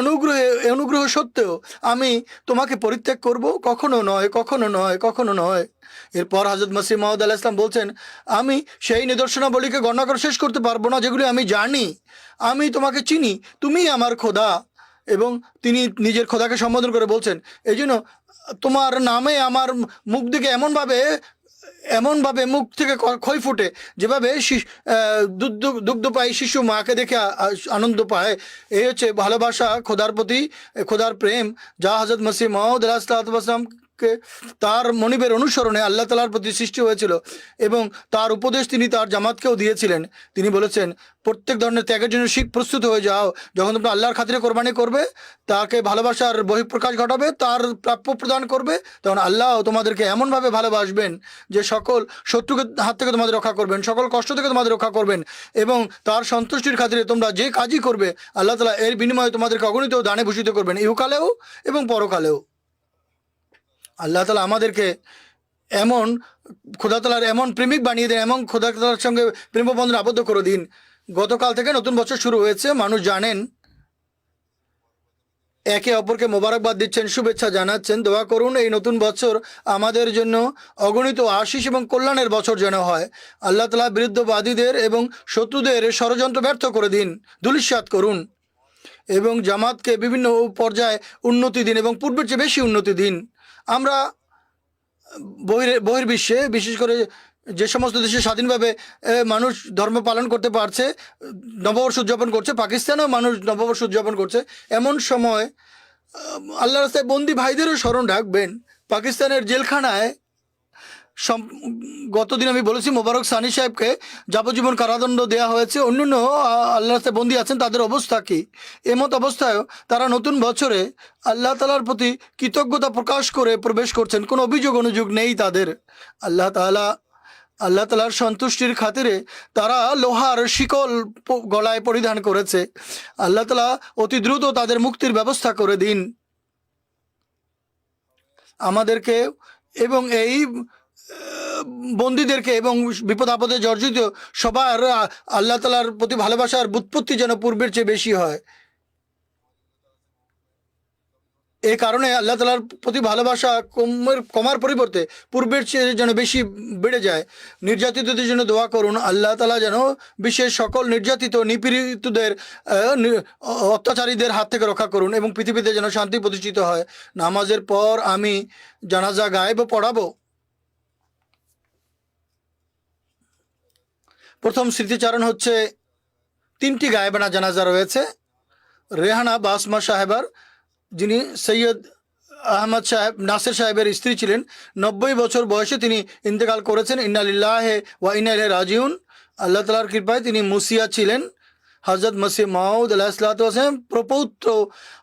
অনুগ্রহ সত্ত্বেও আমি তোমাকে পরিত্যাগ করব? কখনো নয়, কখনো নয়, কখনো নয়। এরপর হজরত মসিহ মাউদ আলাইহিস সালাম বলছেন, আমি সেই নিদর্শনাবলীকে গণনা করে শেষ করতে পারবো না যেগুলি আমি জানি। আমি তোমাকে চিনি, তুমি আমার খোদা। এবং তিনি নিজের খোদাকে সম্বোধন করে বলছেন, এই জন্য তোমার নামে আমার মুখ দিকে এমনভাবে মুখ থেকে খই ফুটে, যেভাবে দুগ্ধপায়ী শিশু মাকে দেখে আনন্দ পায়। এই হচ্ছে ভালোবাসা খোদার প্রতি, খোদার প্রেম, যা হজরত মসিহ মাউদ আলাইহিসসালামকে তার মনিবের অনুসরণে আল্লাহ তাআলার প্রতি সৃষ্টি হয়েছিল এবং তার উপদেশ তিনি তার জামাতকেও দিয়েছিলেন। তিনি বলেছেন, প্রত্যেক ধরনের ত্যাগের জন্য প্রস্তুত হয়ে যাও। যখন তোমরা আল্লাহর খাতিরে কোরবানি করবে, তাকে ভালোবাসার বহিঃপ্রকাশ ঘটাবে, তার প্রাপ্য প্রদান করবে, তখন আল্লাহ তোমাদেরকে এমনভাবে ভালোবাসবেন যে সকল শত্রুকে হাত থেকে তোমাদের রক্ষা করবেন, সকল কষ্ট থেকে তোমাদের রক্ষা করবেন, এবং তার সন্তুষ্টির খাতিরে তোমরা যে কাজই করবে আল্লাহ তাআলা এর বিনিময়ে তোমাদেরকে অগণিত দানে ভূষিত করবেন, ইহকালেও এবং পরকালেও। আল্লাহ তাআলা আমাদেরকে এমন খোদা তাআলার এমন প্রেমিক বানিয়ে দেন, এমন খোদা তাআলার সঙ্গে প্রেমবন্ধন আবদ্ধ করে দিন। গতকাল থেকে নতুন বছর শুরু হয়েছে, মানুষ জানেন একে অপরকে মোবারকবাদ দিচ্ছেন, শুভেচ্ছা জানাচ্ছেন। দোয়া করুন এই নতুন বছর আমাদের জন্য অগণিত আশিস এবং কল্যাণের বছর যেন হয়। আল্লাহ তাআলা বিরুদ্ধবাদীদের এবং শত্রুদের ষড়যন্ত্র ব্যর্থ করে দিন, ধূলিসাৎ করুন এবং জামাতকে বিভিন্ন পর্যায়ে উন্নতি দিন এবং পূর্বের চেয়ে বেশি উন্নতি দিন। আমরা বহির্বিশ্বে, বিশেষ করে যে সমস্ত দেশে স্বাধীনভাবে মানুষ ধর্ম পালন করতে পারছে, নববর্ষ উদযাপন করছে, পাকিস্তানেও মানুষ নববর্ষ উদযাপন করছে, এমন সময় আল্লাহ রাস্তায় বন্দি ভাইদেরও স্মরণ রাখবেন। পাকিস্তানের জেলখানায় গতদিন আমি বলেছি মোবারক সানি সাহেবকে যাবজ্জীবন কারাদণ্ড দেওয়া হয়েছে। অন্যান্য আল্লাহ রাস্তায় বন্দী আছেন, তাদের অবস্থা কী? এমত অবস্থায়ও তারা নতুন বছরে আল্লাহ তাআলার প্রতি কৃতজ্ঞতা প্রকাশ করে প্রবেশ করছেন, কোনো অভিযোগ অনুযোগ নেই তাদের। আল্লাহ তাআলার সন্তুষ্টির খাতিরে তারা লোহার শিকল গলায় পরিধান করেছে। আল্লাহ তাআলা অতি দ্রুত তাদের মুক্তির ব্যবস্থা করে দিন আমাদেরকে এবং এই বন্দীদেরকে এবং বিপদ আপদে জর্জরিত সবার আল্লাহ তাআলার প্রতি ভালোবাসার ব্যুৎপত্তি যেন পূর্বের চেয়ে বেশি হয়। এই কারণে আল্লাহ তাআলার প্রতি ভালোবাসা কমার পরিবর্তে পূর্বের চেয়ে যেন বেশি বেড়ে যায়। নির্যাতিতদের জন্য দোয়া করুন, আল্লাহ তাআলা যেন বিশ্বের সকল নির্যাতিত নিপীড়িতদের অত্যাচারীদের হাত থেকে রক্ষা করুন এবং পৃথিবীতে যেন শান্তি প্রতিষ্ঠিত হয়। নামাজের পর আমি জানাজা গায়েব পড়াবো। প্রথম স্মৃতিচারণ হচ্ছে 3টি গায়েবানা জানাজা রয়েছে। রেহানা বাসমা সাহেবার, যিনি সৈয়দ আহমদ সাহেব নাসির সাহেবের স্ত্রী ছিলেন, 90 বছর বয়সে তিনি ইন্তেকাল করেছেন। ইন্না লিল্লাহি ওয়া ইন্না ইলাইহি রাজিউন। আল্লাহ তাআলার কৃপায় তিনি মুসিয়া ছিলেন। হযরত মসিহ মাউদ আলাইহিসসালাতু ওয়াসসালাম প্রপৌত্র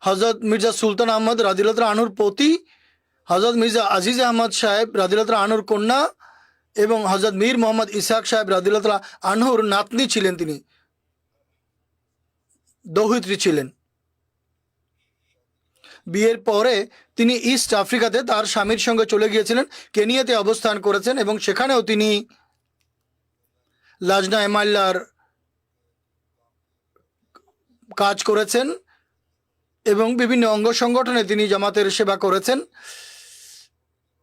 হযরত মির্জা সুলতান আহমদ রাদিয়াল্লাহু তাআলা আনহুর পতি, হযরত মির্জা আজিজ আহমদ সাহেব রাদিয়াল্লাহু তাআলা আনহুর কন্যা এবং হযরত মীর মোহাম্মদ ইসহাক সাহেব রাদিয়াল্লাহু তাআলা আনহুর নাতনি ছিলেন। তিনি দৌহিত্রী ছিলেন। বিয়ের পরে তিনি ইস্ট আফ্রিকাতে তার স্বামীর সঙ্গে চলে গিয়েছিলেন, কেনিয়াতে অবস্থান করেছেন এবং সেখানেও তিনি লাজনা এমাল্লার কাজ করেছেন এবং বিভিন্ন অঙ্গ সংগঠনে তিনি জামাতের সেবা করেছেন।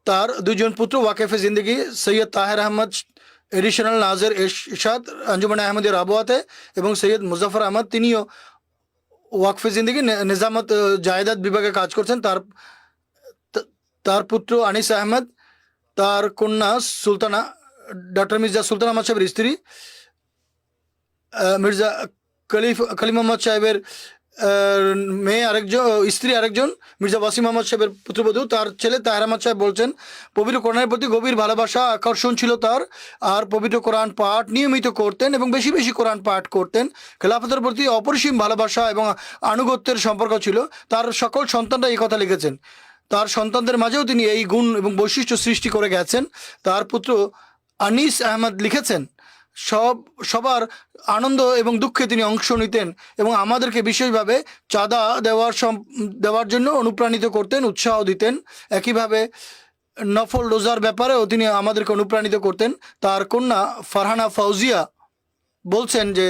তার 2 জন পুত্র ওয়াকেফে জিন্দগি সৈয়দ তাহের আহমদ এডিশনাল নাজের ইরশাদ আঞ্জুমান আহমদের আবহাওয়াতে এবং সৈয়দ মুজাফর আহমদ, তিনিও ওয়াকফে জিন্দগি নিজামত জায়দাদ বিভাগে কাজ করছেন। তার পুত্র আনিস আহমদ, তার কন্যা সুলতানা, ডক্টর মির্জা সুলতান আহমদ সাহেবের স্ত্রী, মির্জা কলিম আহমদ সাহেবের মেয়ে আরেকজন, স্ত্রী আরেকজন, মির্জা ওয়াসিম আহমদ সাহেবের পুত্রবধূ। তার ছেলে তাহের আহমদ সাহেব বলছেন, পবিত্র কোরআনের প্রতি গভীর ভালোবাসা আকর্ষণ ছিল তার, আর পবিত্র কোরআন পাঠ নিয়মিত করতেন এবং বেশি বেশি কোরআন পাঠ করতেন। খেলাফতের প্রতি অপরিসীম ভালোবাসা এবং আনুগত্যের সম্পর্ক ছিল। তার সকল সন্তানরা এই কথা লিখেছেন। তার সন্তানদের মাঝেও তিনি এই গুণ এবং বৈশিষ্ট্য সৃষ্টি করে গেছেন। তার পুত্র আনিস আহমদ লিখেছেন, সবার আনন্দ এবং দুঃখে তিনি অংশ নিতেন এবং আমাদেরকে বিশেষভাবে চাঁদা দেওয়ার জন্য অনুপ্রাণিত করতেন, উৎসাহ দিতেন। একইভাবে নফল রোজার ব্যাপারেও তিনি আমাদেরকে অনুপ্রাণিত করতেন। তার কন্যা ফারহানা ফাউজিয়া বলছেন যে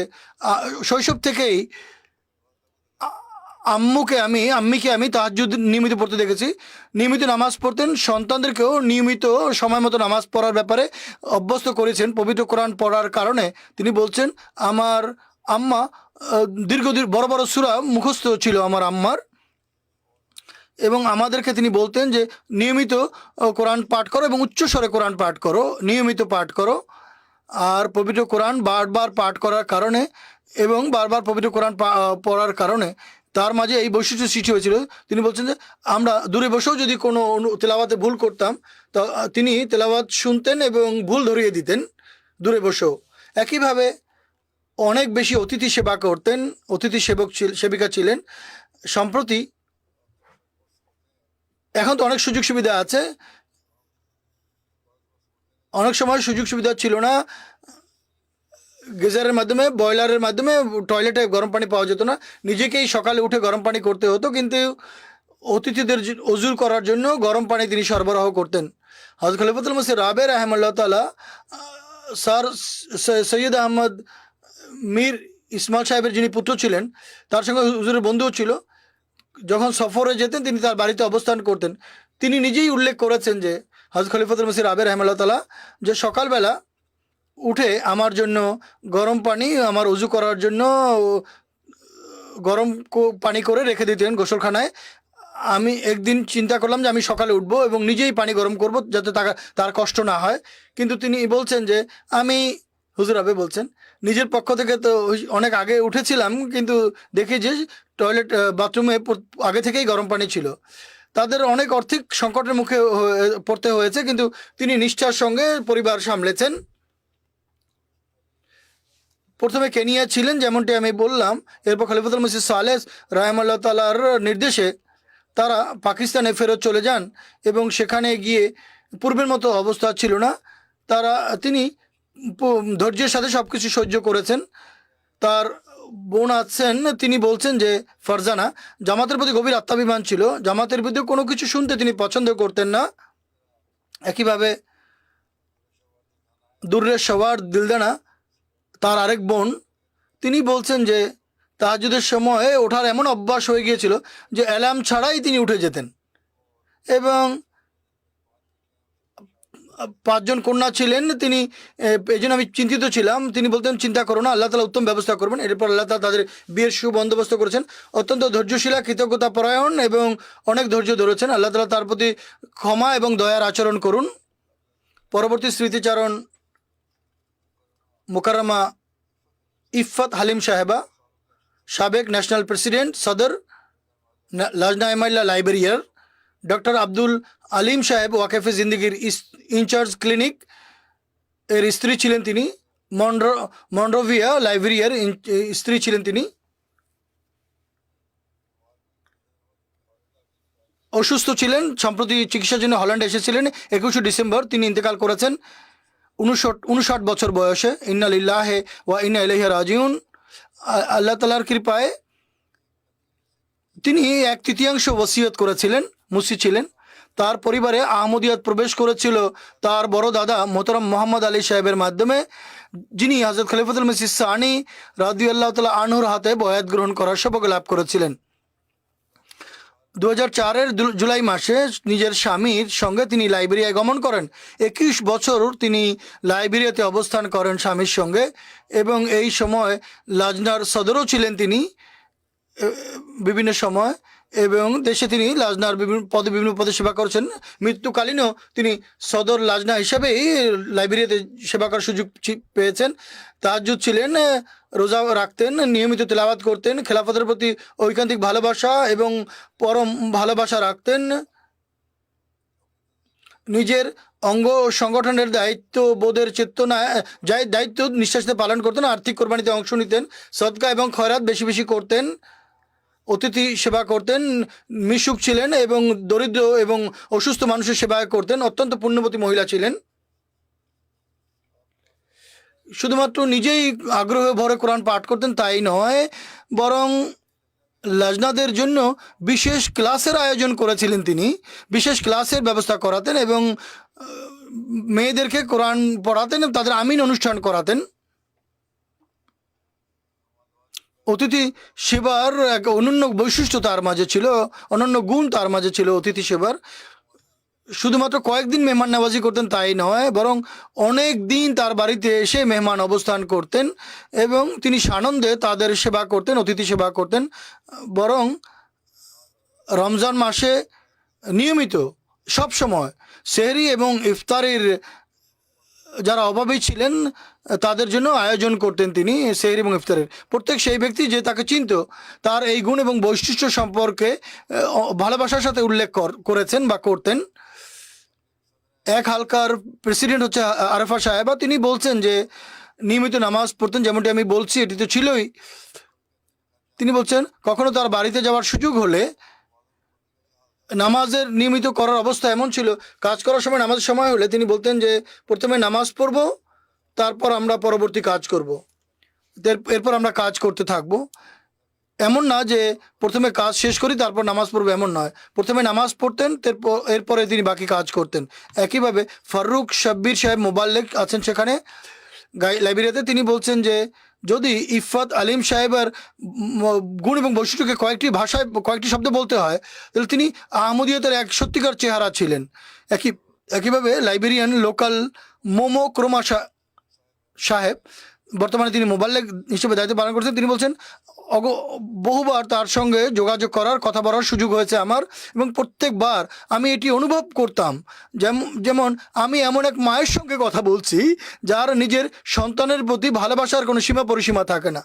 শৈশব থেকেই আম্মিকে আমি তাহাজ্জুদ নিয়মিত পড়তে দেখেছি। নিয়মিত নামাজ পড়তেন, সন্তানদেরকেও নিয়মিত সময় মতো নামাজ পড়ার ব্যাপারে অভ্যস্ত করেছেন পবিত্র কোরআন পড়ার কারণে। তিনি বলছেন, আমার আম্মা দীর্ঘদিন বড় বড় সূরা মুখস্থ ছিল আমার আম্মার, এবং আমাদেরকে তিনি বলতেন যে নিয়মিত কোরআন পাঠ করো এবং উচ্চস্বরে কোরআন পাঠ করো, নিয়মিত পাঠ করো। আর পবিত্র কোরআন বারবার পাঠ করার কারণে এবং বারবার পবিত্র কোরআন পড়ার কারণে তার মাঝে এই বৈশিষ্ট্য সৃষ্টি হয়েছিল। তিনি বলছেন যে আমরা দূরে বসেও যদি কোনো তেলাওয়াতে ভুল করতাম, তা তিনি তেলাওয়াত শুনতেন এবং ভুল ধরিয়ে দিতেন দূরে বসেও। একইভাবে অনেক বেশি অতিথি সেবা করতেন, অতিথি সেবিকা ছিলেন। সম্প্রতি এখন তো অনেক সুযোগ সুবিধা আছে, অনেক সময় সুযোগ সুবিধা ছিল না। গিজারের মাধ্যমে, বয়লারের মাধ্যমে টয়লেটে গরম পানি পাওয়া যেত না, নিজেকেই সকালে উঠে গরম পানি করতে হতো। কিন্তু অতিথিদের ওযু করার জন্য গরম পানি তিনি সরবরাহ করতেন। হযরত খলিফাতুল মসিহ রাবে রাহিমাহুল্লাহ তাআলা স্যার সৈয়দ আহমদ মীর ইসমাইল সাহেবের যিনি পুত্র ছিলেন, তার সঙ্গে হুজুরের বন্ধুও ছিল। যখন সফরে যেতেন তিনি তার বাড়িতে অবস্থান করতেন। তিনি নিজেই উল্লেখ করেছেন যে হযরত খলিফাতুল মসিহ রাবে রাহিমাহুল্লাহ তাআলা যে সকালবেলা উঠে আমার জন্য গরম পানি, আমার উজু করার জন্য গরম পানি করে রেখে দিতেন গোসলখানায়। আমি একদিন চিন্তা করলাম যে আমি সকালে উঠবো এবং নিজেই পানি গরম করব যাতে তার কষ্ট না হয়। কিন্তু তিনি বলছেন যে আমি, হুজুর আবে বলছেন, নিজের পক্ষ থেকে তো অনেক আগে উঠেছিলাম, কিন্তু দেখি যে টয়লেট বাথরুমে আগে থেকেই গরম পানি ছিল। তাদের অনেক আর্থিক সংকটের মুখে পড়তে হয়েছে, কিন্তু তিনি নিষ্ঠার সঙ্গে পরিবার সামলেছেন। প্রথমে কেনিয়া ছিলেন যেমনটি আমি বললাম, এরপর খলিফাতুল মসিহ সালেহ রাহিমাহুল্লাহ তাআলার নির্দেশে তারা পাকিস্তানে ফেরত চলে যান এবং সেখানে গিয়ে পূর্বের মতো অবস্থা ছিল না। তিনি ধৈর্যের সাথে সব কিছু সহ্য করেছেন। তার বোন আছেন, তিনি বলছেন যে ফারজানা জামাতের প্রতি গভীর আত্মাভিমান ছিল, জামাতের বিরুদ্ধে কোনো কিছু শুনতে তিনি পছন্দ করতেন না। একইভাবে দুর্রের সবার দিলদানা তার আরেক বোন, তিনি বলছেন যে তাহাজ্জুদের সময় ওঠার এমন অভ্যাস হয়ে গিয়েছিল যে অ্যালার্ম ছাড়াই তিনি উঠে যেতেন। এবং 5 জন কন্যা ছিলেন, তিনি এই জন্য আমি চিন্তিত ছিলাম। তিনি বলতেন চিন্তা করো না, আল্লাহ তাআলা উত্তম ব্যবস্থা করবেন। এরপর আল্লাহ তাআলা তাদের বিয়ের সুবন্দোবস্ত করেছেন। অত্যন্ত ধৈর্যশীলা, কৃতজ্ঞতা পরায়ণ এবং অনেক ধৈর্য ধরেছেন। আল্লাহ তাআলা তার প্রতি ক্ষমা এবং দয়ার আচরণ করুন। পরবর্তী স্মৃতিচারণ মুকাররমা ইফফত হালিম সাহেবা, সাবেক ন্যাশনাল প্রেসিডেন্ট, সদর লাজনা ইমাইল্লা লাইব্রেরিয়ার। ডক্টর আব্দুল আলিম সাহেব ওয়াকেফে জিন্দিগির ইনচার্জ ক্লিনিক এর স্ত্রী ছিলেন তিনি। মন্ড্রোভিয়া লাইব্রেরিয়ার স্ত্রী ছিলেন তিনি। অসুস্থ ছিলেন, সম্প্রতি চিকিৎসার জন্য হল্যান্ডে এসেছিলেন। 21শে ডিসেম্বর তিনি ইন্তেকাল করেছেন 59 বছর বয়সে। ইন্না লিল্লাহি ওয়া ইন্না ইলাইহি রাজিউন। আল্লাহ তাআলার কৃপায় তিনি 1/3 ওসিয়ত করেছিলেন, মুসি ছিলেন। তার পরিবারে আহমদিয়াত প্রবেশ করেছিল তার বড় দাদা মোহতরম মোহাম্মদ আলী সাহেবের মাধ্যমে, যিনি হযরত খলিফাতুল মসিহ সানি রাদিয়াল্লাহু তাআলা আনহুর হাতে বয়াত গ্রহণ করার সৌভাগ্য লাভ করেছিলেন। 2004-এর জুলাই মাসে নিজের স্বামীর সঙ্গে তিনি লাইবেরিয়ায় গমন করেন। 21 বছর তিনি লাইবেরিয়াতে অবস্থান করেন স্বামীর সঙ্গে এবং এই সময় লাজনার সদরও ছিলেন তিনি বিভিন্ন সময়, এবং দেশে তিনি লাজনার বিভিন্ন পদে সেবা করেছেন। মৃত্যুকালীনও তিনি সদর লাজনা হিসাবেই লাইবেরিয়াতে সেবা করার সুযোগ পেয়েছেন। তাহাজ্জুদ ছিলেন, রোজা রাখতেন, নিয়মিত তেলাওয়াত করতেন, খেলাফতের প্রতি ঐকান্তিক ভালোবাসা এবং পরম ভালোবাসা রাখতেন। নিজের অঙ্গ সংগঠনের দায়িত্ব বোধের চেতনায় দায়িত্ব নিঃশ্বাসে পালন করতেন, আর্থিক কোরবানিতে অংশ নিতেন, সদকা এবং খয়রাত বেশি বেশি করতেন, অতিথি সেবা করতেন, মিশুক ছিলেন এবং দরিদ্র এবং অসুস্থ মানুষের সেবা করতেন। অত্যন্ত পুণ্যবতী মহিলা ছিলেন। শুধুমাত্র নিজেই আগ্রহ ভরে কোরআন পাঠ করতেন তাই নয়, বরং লাজনাদের জন্য বিশেষ ক্লাসের আয়োজন করেছিলেন তিনি। বিশেষ ক্লাসের ব্যবস্থা করাতেন এবং মেয়েদেরকে কোরআন পড়াতেন, তাদের আমিন অনুষ্ঠান করাতেন। অতিথি সেবার এক অনন্য বৈশিষ্ট্য তার মাঝে ছিল, অনন্য গুণ তার মাঝে ছিল অতিথি সেবার। শুধুমাত্র কয়েকদিন মেহমান নওয়াজি করতেন তাই নয়, বরং অনেক দিন তার বাড়িতে এসে মেহমান অবস্থান করতেন এবং তিনি সানন্দে তাদের সেবা করতেন, অতিথি সেবা করতেন। বরং রমজান মাসে নিয়মিত সব সময় সেহরি এবং ইফতারের যারা অভাবী ছিলেন তাদের জন্য আয়োজন করতেন তিনি। সেহরি এবং ইফতারের প্রত্যেক সেই ব্যক্তি যে তাকে চিনত তার এই গুণ এবং বৈশিষ্ট্য সম্পর্কে ভালোবাসার সাথে উল্লেখ করেছেন বা করতেন। এক হালকার প্রেসিডেন্ট হচ্ছে আরেফা সাহেবা, তিনি বলছেন যে নিয়মিত নামাজ পড়তেন, যেমনটি আমি বলছি এটি তো ছিলই। তিনি বলছেন কখনো তার বাড়িতে যাওয়ার সুযোগ হলে নামাজের নিয়মিত করার অবস্থা এমন ছিল, কাজ করার সময় নামাজের সময় হলে তিনি বলতেন যে প্রথমে নামাজ পড়ব, তারপর আমরা পরবর্তী কাজ করব, এরপর আমরা কাজ করতে থাকব। এমন না যে প্রথমে কাজ শেষ করি তারপর নামাজ পড়বো, এমন নয়। প্রথমে নামাজ পড়তেন, এরপরে তিনি বাকি কাজ করতেন। একইভাবে ফারুক শাব্বির সাহেব মোবাল্লেক আছেন সেখানে লাইব্রেরিয়াতে, তিনি বলছেন যে যদি ইফাত আলিম সাহেবের গুণ এবং বৈশিষ্ট্যকে কয়েকটি ভাষায় কয়েকটি শব্দ বলতে হয়, তাহলে তিনি আহমদিয়তের এক সত্যিকার চেহারা ছিলেন। একইভাবে লাইবেরিয়ান লোকাল মোমো ক্রোমা সাহেব, বর্তমানে তিনি মোবাল্লেগ হিসেবে দায়িত্ব পালন করছেন, তিনি বলছেন বহুবার তার সঙ্গে যোগাযোগ করার, কথা বলার সুযোগ হয়েছে আমার, এবং প্রত্যেকবার আমি এটি অনুভব করতাম যেমন আমি এমন এক মায়ের সঙ্গে কথা বলছি যার নিজের সন্তানের প্রতি ভালোবাসার কোনো সীমা পরিসীমা থাকে না।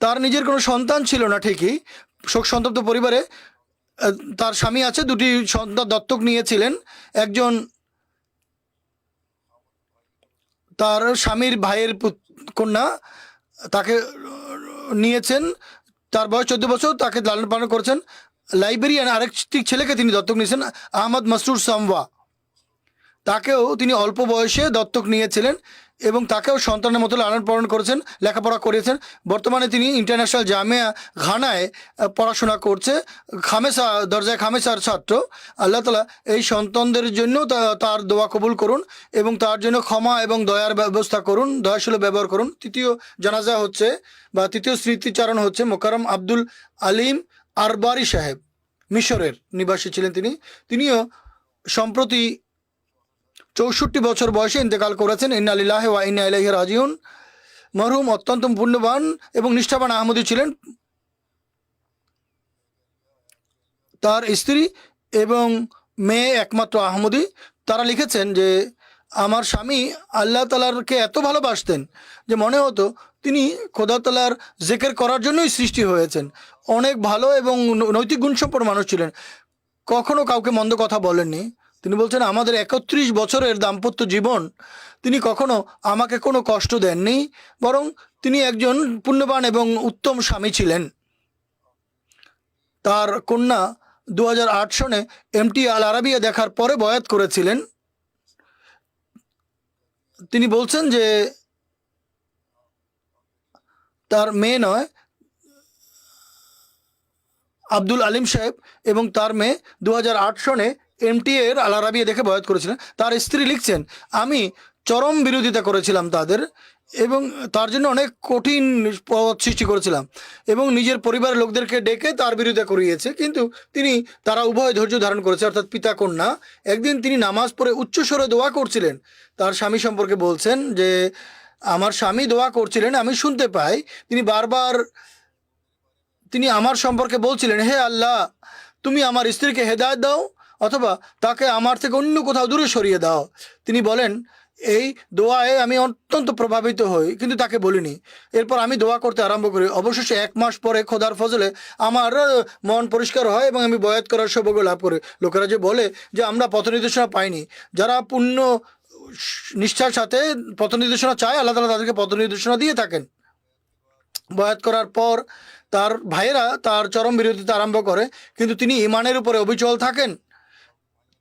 তার নিজের কোনো সন্তান ছিল না ঠিকই, শোক সন্তপ্ত পরিবারে তার স্বামী আছে, দুটি সন্তান দত্তক নিয়েছিলেন। একজন তার স্বামীর ভাইয়ের কন্যা, তাকে নিয়েছেন, তার বয়স 14 বছর, তাকে লালন পালন করেছেন। লাইবেরিয়ান আরেকটি ছেলেকে তিনি দত্তক নিয়েছেন, আহমদ মাসরুর সামওয়া, তাকেও তিনি অল্প বয়সে দত্তক নিয়েছিলেন এবং তাকেও সন্তানের মতো লালন পালন করেছেন, লেখাপড়া করেছেন। বর্তমানে তিনি ইন্টারন্যাশনাল জামিয়া ঘানায় পড়াশোনা করছে, দরজায় খামেসার ছাত্র। আল্লাহ তাআলা এই সন্তানদের জন্য তার দোয়া কবুল করুন এবং তার জন্য ক্ষমা এবং দয়ার ব্যবস্থা করুন, দয়াশীল ব্যবহার করুন। তৃতীয় জানাজা হচ্ছে বা তৃতীয় স্মৃতিচারণ হচ্ছে মোকাররম আব্দুল আলিম আরবারি সাহেব, মিশরের নিবাসী ছিলেন তিনিও সম্প্রতি 64 বছর বয়সে ইন্তেকাল করেছেন। ইন্না লিল্লাহি ওয়া ইন্না ইলাইহি রাজিউন। মরহুম অত্যন্ত পুণ্যবান এবং নিষ্ঠাবান আহমদী ছিলেন। তার স্ত্রী এবং মেয়ে একমাত্র আহমদী। তারা লিখেছেন যে আমার স্বামী আল্লাহ তাআলাকে এত ভালোবাসতেন যে মনে হতো তিনি খোদা তাআলার জিকির করার জন্যই সৃষ্টি হয়েছেন। অনেক ভালো এবং নৈতিক গুণসম্পন্ন মানুষ ছিলেন, কখনো কাউকে মন্দ কথা বলেননি। তিনি বলছেন আমাদের 31 বছরের দাম্পত্য জীবন তিনি কখনো আমাকে কোনো কষ্ট দেননি, বরং তিনি একজন পুণ্যবান এবং উত্তম স্বামী ছিলেন। তার কন্যা 2008 সনে এমটি আল আরাবিয়া দেখার পরে বয়াত করেছিলেন। তিনি বলছেন যে তার মেয়ে নয়, আব্দুল আলিম সাহেব এবং তার মেয়ে 2008 সনে এমটিএর আল আরাবিয়া দেখে বয়াত করেছিলেন। তার স্ত্রী লিখছেন আমি চরম বিরোধিতা করেছিলাম তাদের এবং তার জন্য অনেক কঠিন পথ সৃষ্টি করেছিলাম এবং নিজের পরিবারের লোকদেরকে ডেকে তার বিরোধিতা করিয়েছে, কিন্তু তারা উভয় ধৈর্য ধারণ করেছে, অর্থাৎ পিতা কন্যা। একদিন তিনি নামাজ পড়ে উচ্চস্বরে দোয়া করছিলেন। তার স্বামী সম্পর্কে বলছেন যে আমার স্বামী দোয়া করছিলেন, আমি শুনতে পাই তিনি আমার সম্পর্কে বলছিলেন, হে আল্লাহ, তুমি আমার স্ত্রীকে হেদায়েত দাও অথবা তাকে আমার থেকে অন্য কোথাও দূরে সরিয়ে দাও। তিনি বলেন এই দোয়ায় আমি অত্যন্ত প্রভাবিত হই, কিন্তু তাকে বলিনি। এরপর আমি দোয়া করতে আরম্ভ করি। অবশেষে 1 মাস পরে খোদার ফজলে আমার মন পরিষ্কার হয় এবং আমি বয়াত করার সৌভাগ্য লাভ করি। লোকেরা যে বলে যে আমরা পথ নির্দেশনা পাইনি, যারা পূর্ণ নিষ্ঠার সাথে পথ নির্দেশনা চায় আল্লাহ তাআলা তাদেরকে পথ নির্দেশনা দিয়ে থাকেন। বয়াত করার পর তার ভাইয়েরা তার চরম বিরোধিতা আরম্ভ করে, কিন্তু তিনি ঈমানের উপরে অবিচল থাকেন।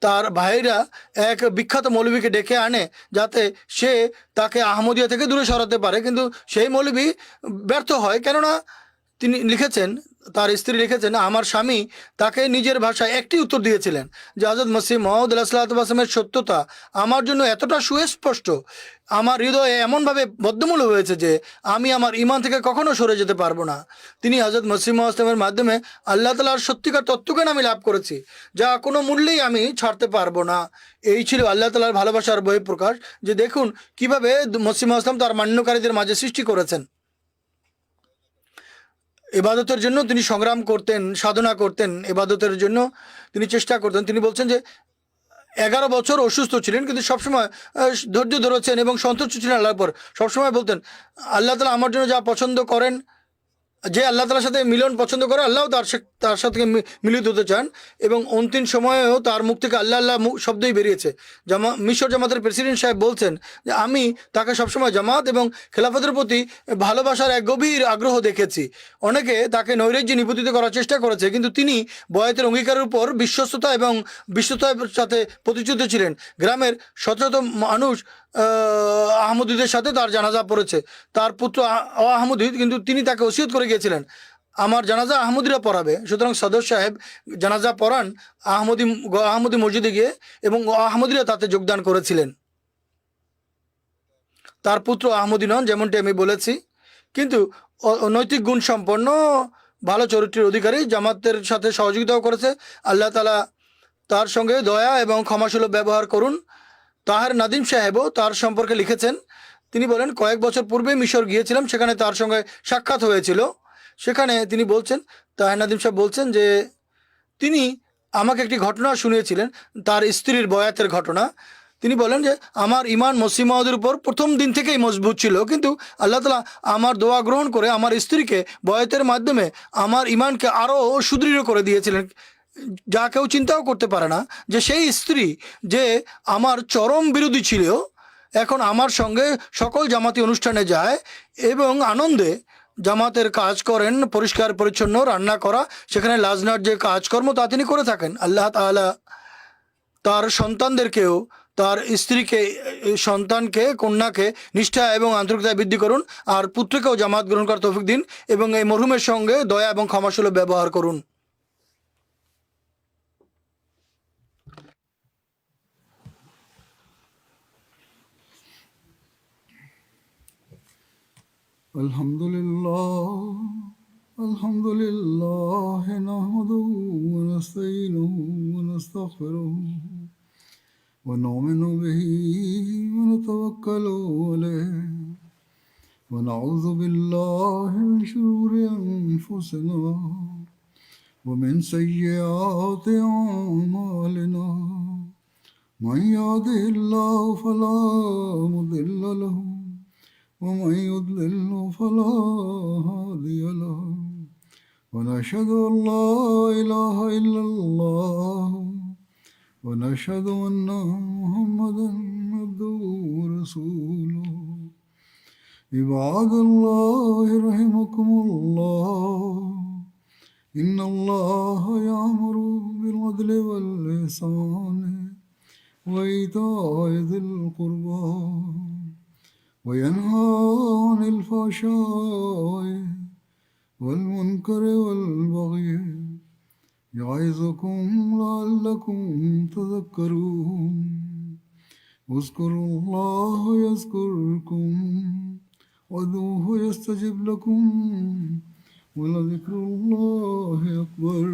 তার ভাইরা এক বিখ্যাত মৌলবীকে ডেকে আনে যাতে সে তাকে আহমদিয়া থেকে দূরে সরাতে পারে, কিন্তু সেই মৌলবী ব্যর্থ হয়। কেননা তিনি লিখেছেন, তার স্ত্রী লিখেছেন, আমার স্বামী তাকে নিজের ভাষায় একটি উত্তর দিয়েছিলেন যে হযরত মসিহ মাউদ আলাইহিসসালামের সত্যতা আমার জন্য এতটা সুস্পষ্ট, আমার হৃদয়ে এমনভাবে বদ্ধমূল হয়েছে যে আমি আমার ঈমান থেকে কখনো সরে যেতে পারবো না। তিনি হযরত মসিহ মাউদ ইসলামের মাধ্যমে আল্লাহ তাআলার সত্যিকার তত্ত্বজ্ঞান আমি লাভ করেছি, যা কোনো মূল্যেই আমি ছাড়তে পারবো না। এই ছিল আল্লাহ তাআলার ভালোবাসার বহিঃপ্রকাশ, যে দেখুন কিভাবে মসিহ মাউদ ইসলাম তার মান্যকারীদের মাঝে সৃষ্টি করেছেন। ইবাদতের জন্য তিনি সংগ্রাম করতেন, সাধনা করতেন, ইবাদতের জন্য তিনি চেষ্টা করতেন। তিনি বলছেন যে 11 বছর অসুস্থ ছিলেন, কিন্তু সবসময় ধৈর্য ধরেছেন এবং সন্তুষ্ট ছিলেন আল্লাহর পর। সবসময় বলতেন আল্লাহ তাআলা আমার জন্য যা পছন্দ করেন, যে আল্লাহ তাআলার সাথে মিলন পছন্দ করে আল্লাহ তার সাথে মিলিত হতে চান, এবং অন্তিম সময়েও তার মুখ থেকে আল্লাহ আল্লাহ শব্দই বেরিয়েছে। মিশর জামাতের প্রেসিডেন্ট সাহেব বলছেন যে আমি তাকে সবসময় জামাত এবং খেলাফতের প্রতি ভালোবাসার এক গভীর আগ্রহ দেখেছি। অনেকে তাকে নৈরাজ্যে নিপতিত করার চেষ্টা করেছে, কিন্তু তিনি বয়াতের অঙ্গীকারের উপর বিশ্বস্ততা এবং বিশ্বতার সাথে প্রতিষ্ঠিত ছিলেন। গ্রামের শত শত মানুষ আহমদীদের সাথে তার জানাজা পড়েছে। তার পুত্র আহমদী, কিন্তু তিনি তাকে ওসিয়ত করে গিয়েছিলেন আমার জানাজা আহমদীরা পড়াবে। সুতরাং সদর সাহেব জানাজা পড়ান আহমদী মসজিদে গিয়ে এবং আহমদীরা তাতে যোগদান করেছিলেন। তার পুত্র আহমদী নন, যেমনটি আমি বলেছি, কিন্তু নৈতিক গুণ সম্পন্ন, ভালো চরিত্রের অধিকারী, জামাতের সাথে সহযোগিতাও করেছে। আল্লাহ তাআলা তার সঙ্গে দয়া এবং ক্ষমাসুলভ ব্যবহার করুন। তাহের নাদিম সাহেবও তার সম্পর্কে লিখেছেন। তিনি বলেন, কয়েক বছর পূর্বে মিশর গিয়েছিলাম, সেখানে তার সঙ্গে সাক্ষাৎ হয়েছিল। সেখানে তিনি বলছেন, তাহের নাদিম সাহেব বলছেন যে তিনি আমাকে একটি ঘটনা শুনিয়েছিলেন, তার স্ত্রীর বয়াতের ঘটনা। তিনি বলেন যে আমার ইমান মসিহ মাউদের উপর প্রথম দিন থেকেই মজবুত ছিল, কিন্তু আল্লাহ তাআলা আমার দোয়া গ্রহণ করে আমার স্ত্রীকে বয়াতের মাধ্যমে আমার ইমানকে আরও সুদৃঢ় করে দিয়েছিলেন। যা কেউ চিন্তাও করতে পারে না যে সেই স্ত্রী যে আমার চরম বিরোধী ছিল, এখন আমার সঙ্গে সকল জামাতি অনুষ্ঠানে যায় এবং আনন্দে জামাতের কাজ করেন, পরিষ্কার পরিচ্ছন্ন রান্না করা, সেখানে লাজনার যে কাজকর্ম তা তিনি করে থাকেন। আল্লাহ তাআলা তার সন্তানদেরকেও, তার স্ত্রীকে, সন্তানকে, কন্যাকে নিষ্ঠা এবং আন্তরিকতায় বৃদ্ধি করুন, আর পুত্রকেও জামাত গ্রহণ করার তৌফিক দিন এবং এই মরহুমের সঙ্গে দয়া এবং ক্ষমাসুলভ ব্যবহার করুন। الحمد لله الحمد لله نحمده ونستعينه ونستغفره ونؤمن به ونتوكل عليه ونعوذ بالله من شرور أنفسنا ومن سيئات أعمالنا من يهده الله فلا مضل له ومن يضلل فلا هادي له ونشهد أن لا إله إلا الله ونشهد أن محمدا عبده ورسوله عباد الله رحمكم الله إن الله يأمر بالعدل والإحسان وإيتاء ذي القربى وينهى عن الفحشاء والمنكر والبغي يعظكم لعلكم تذكرون اذكروا الله يذكركم وادعوه يستجب لكم ولذكر الله أكبر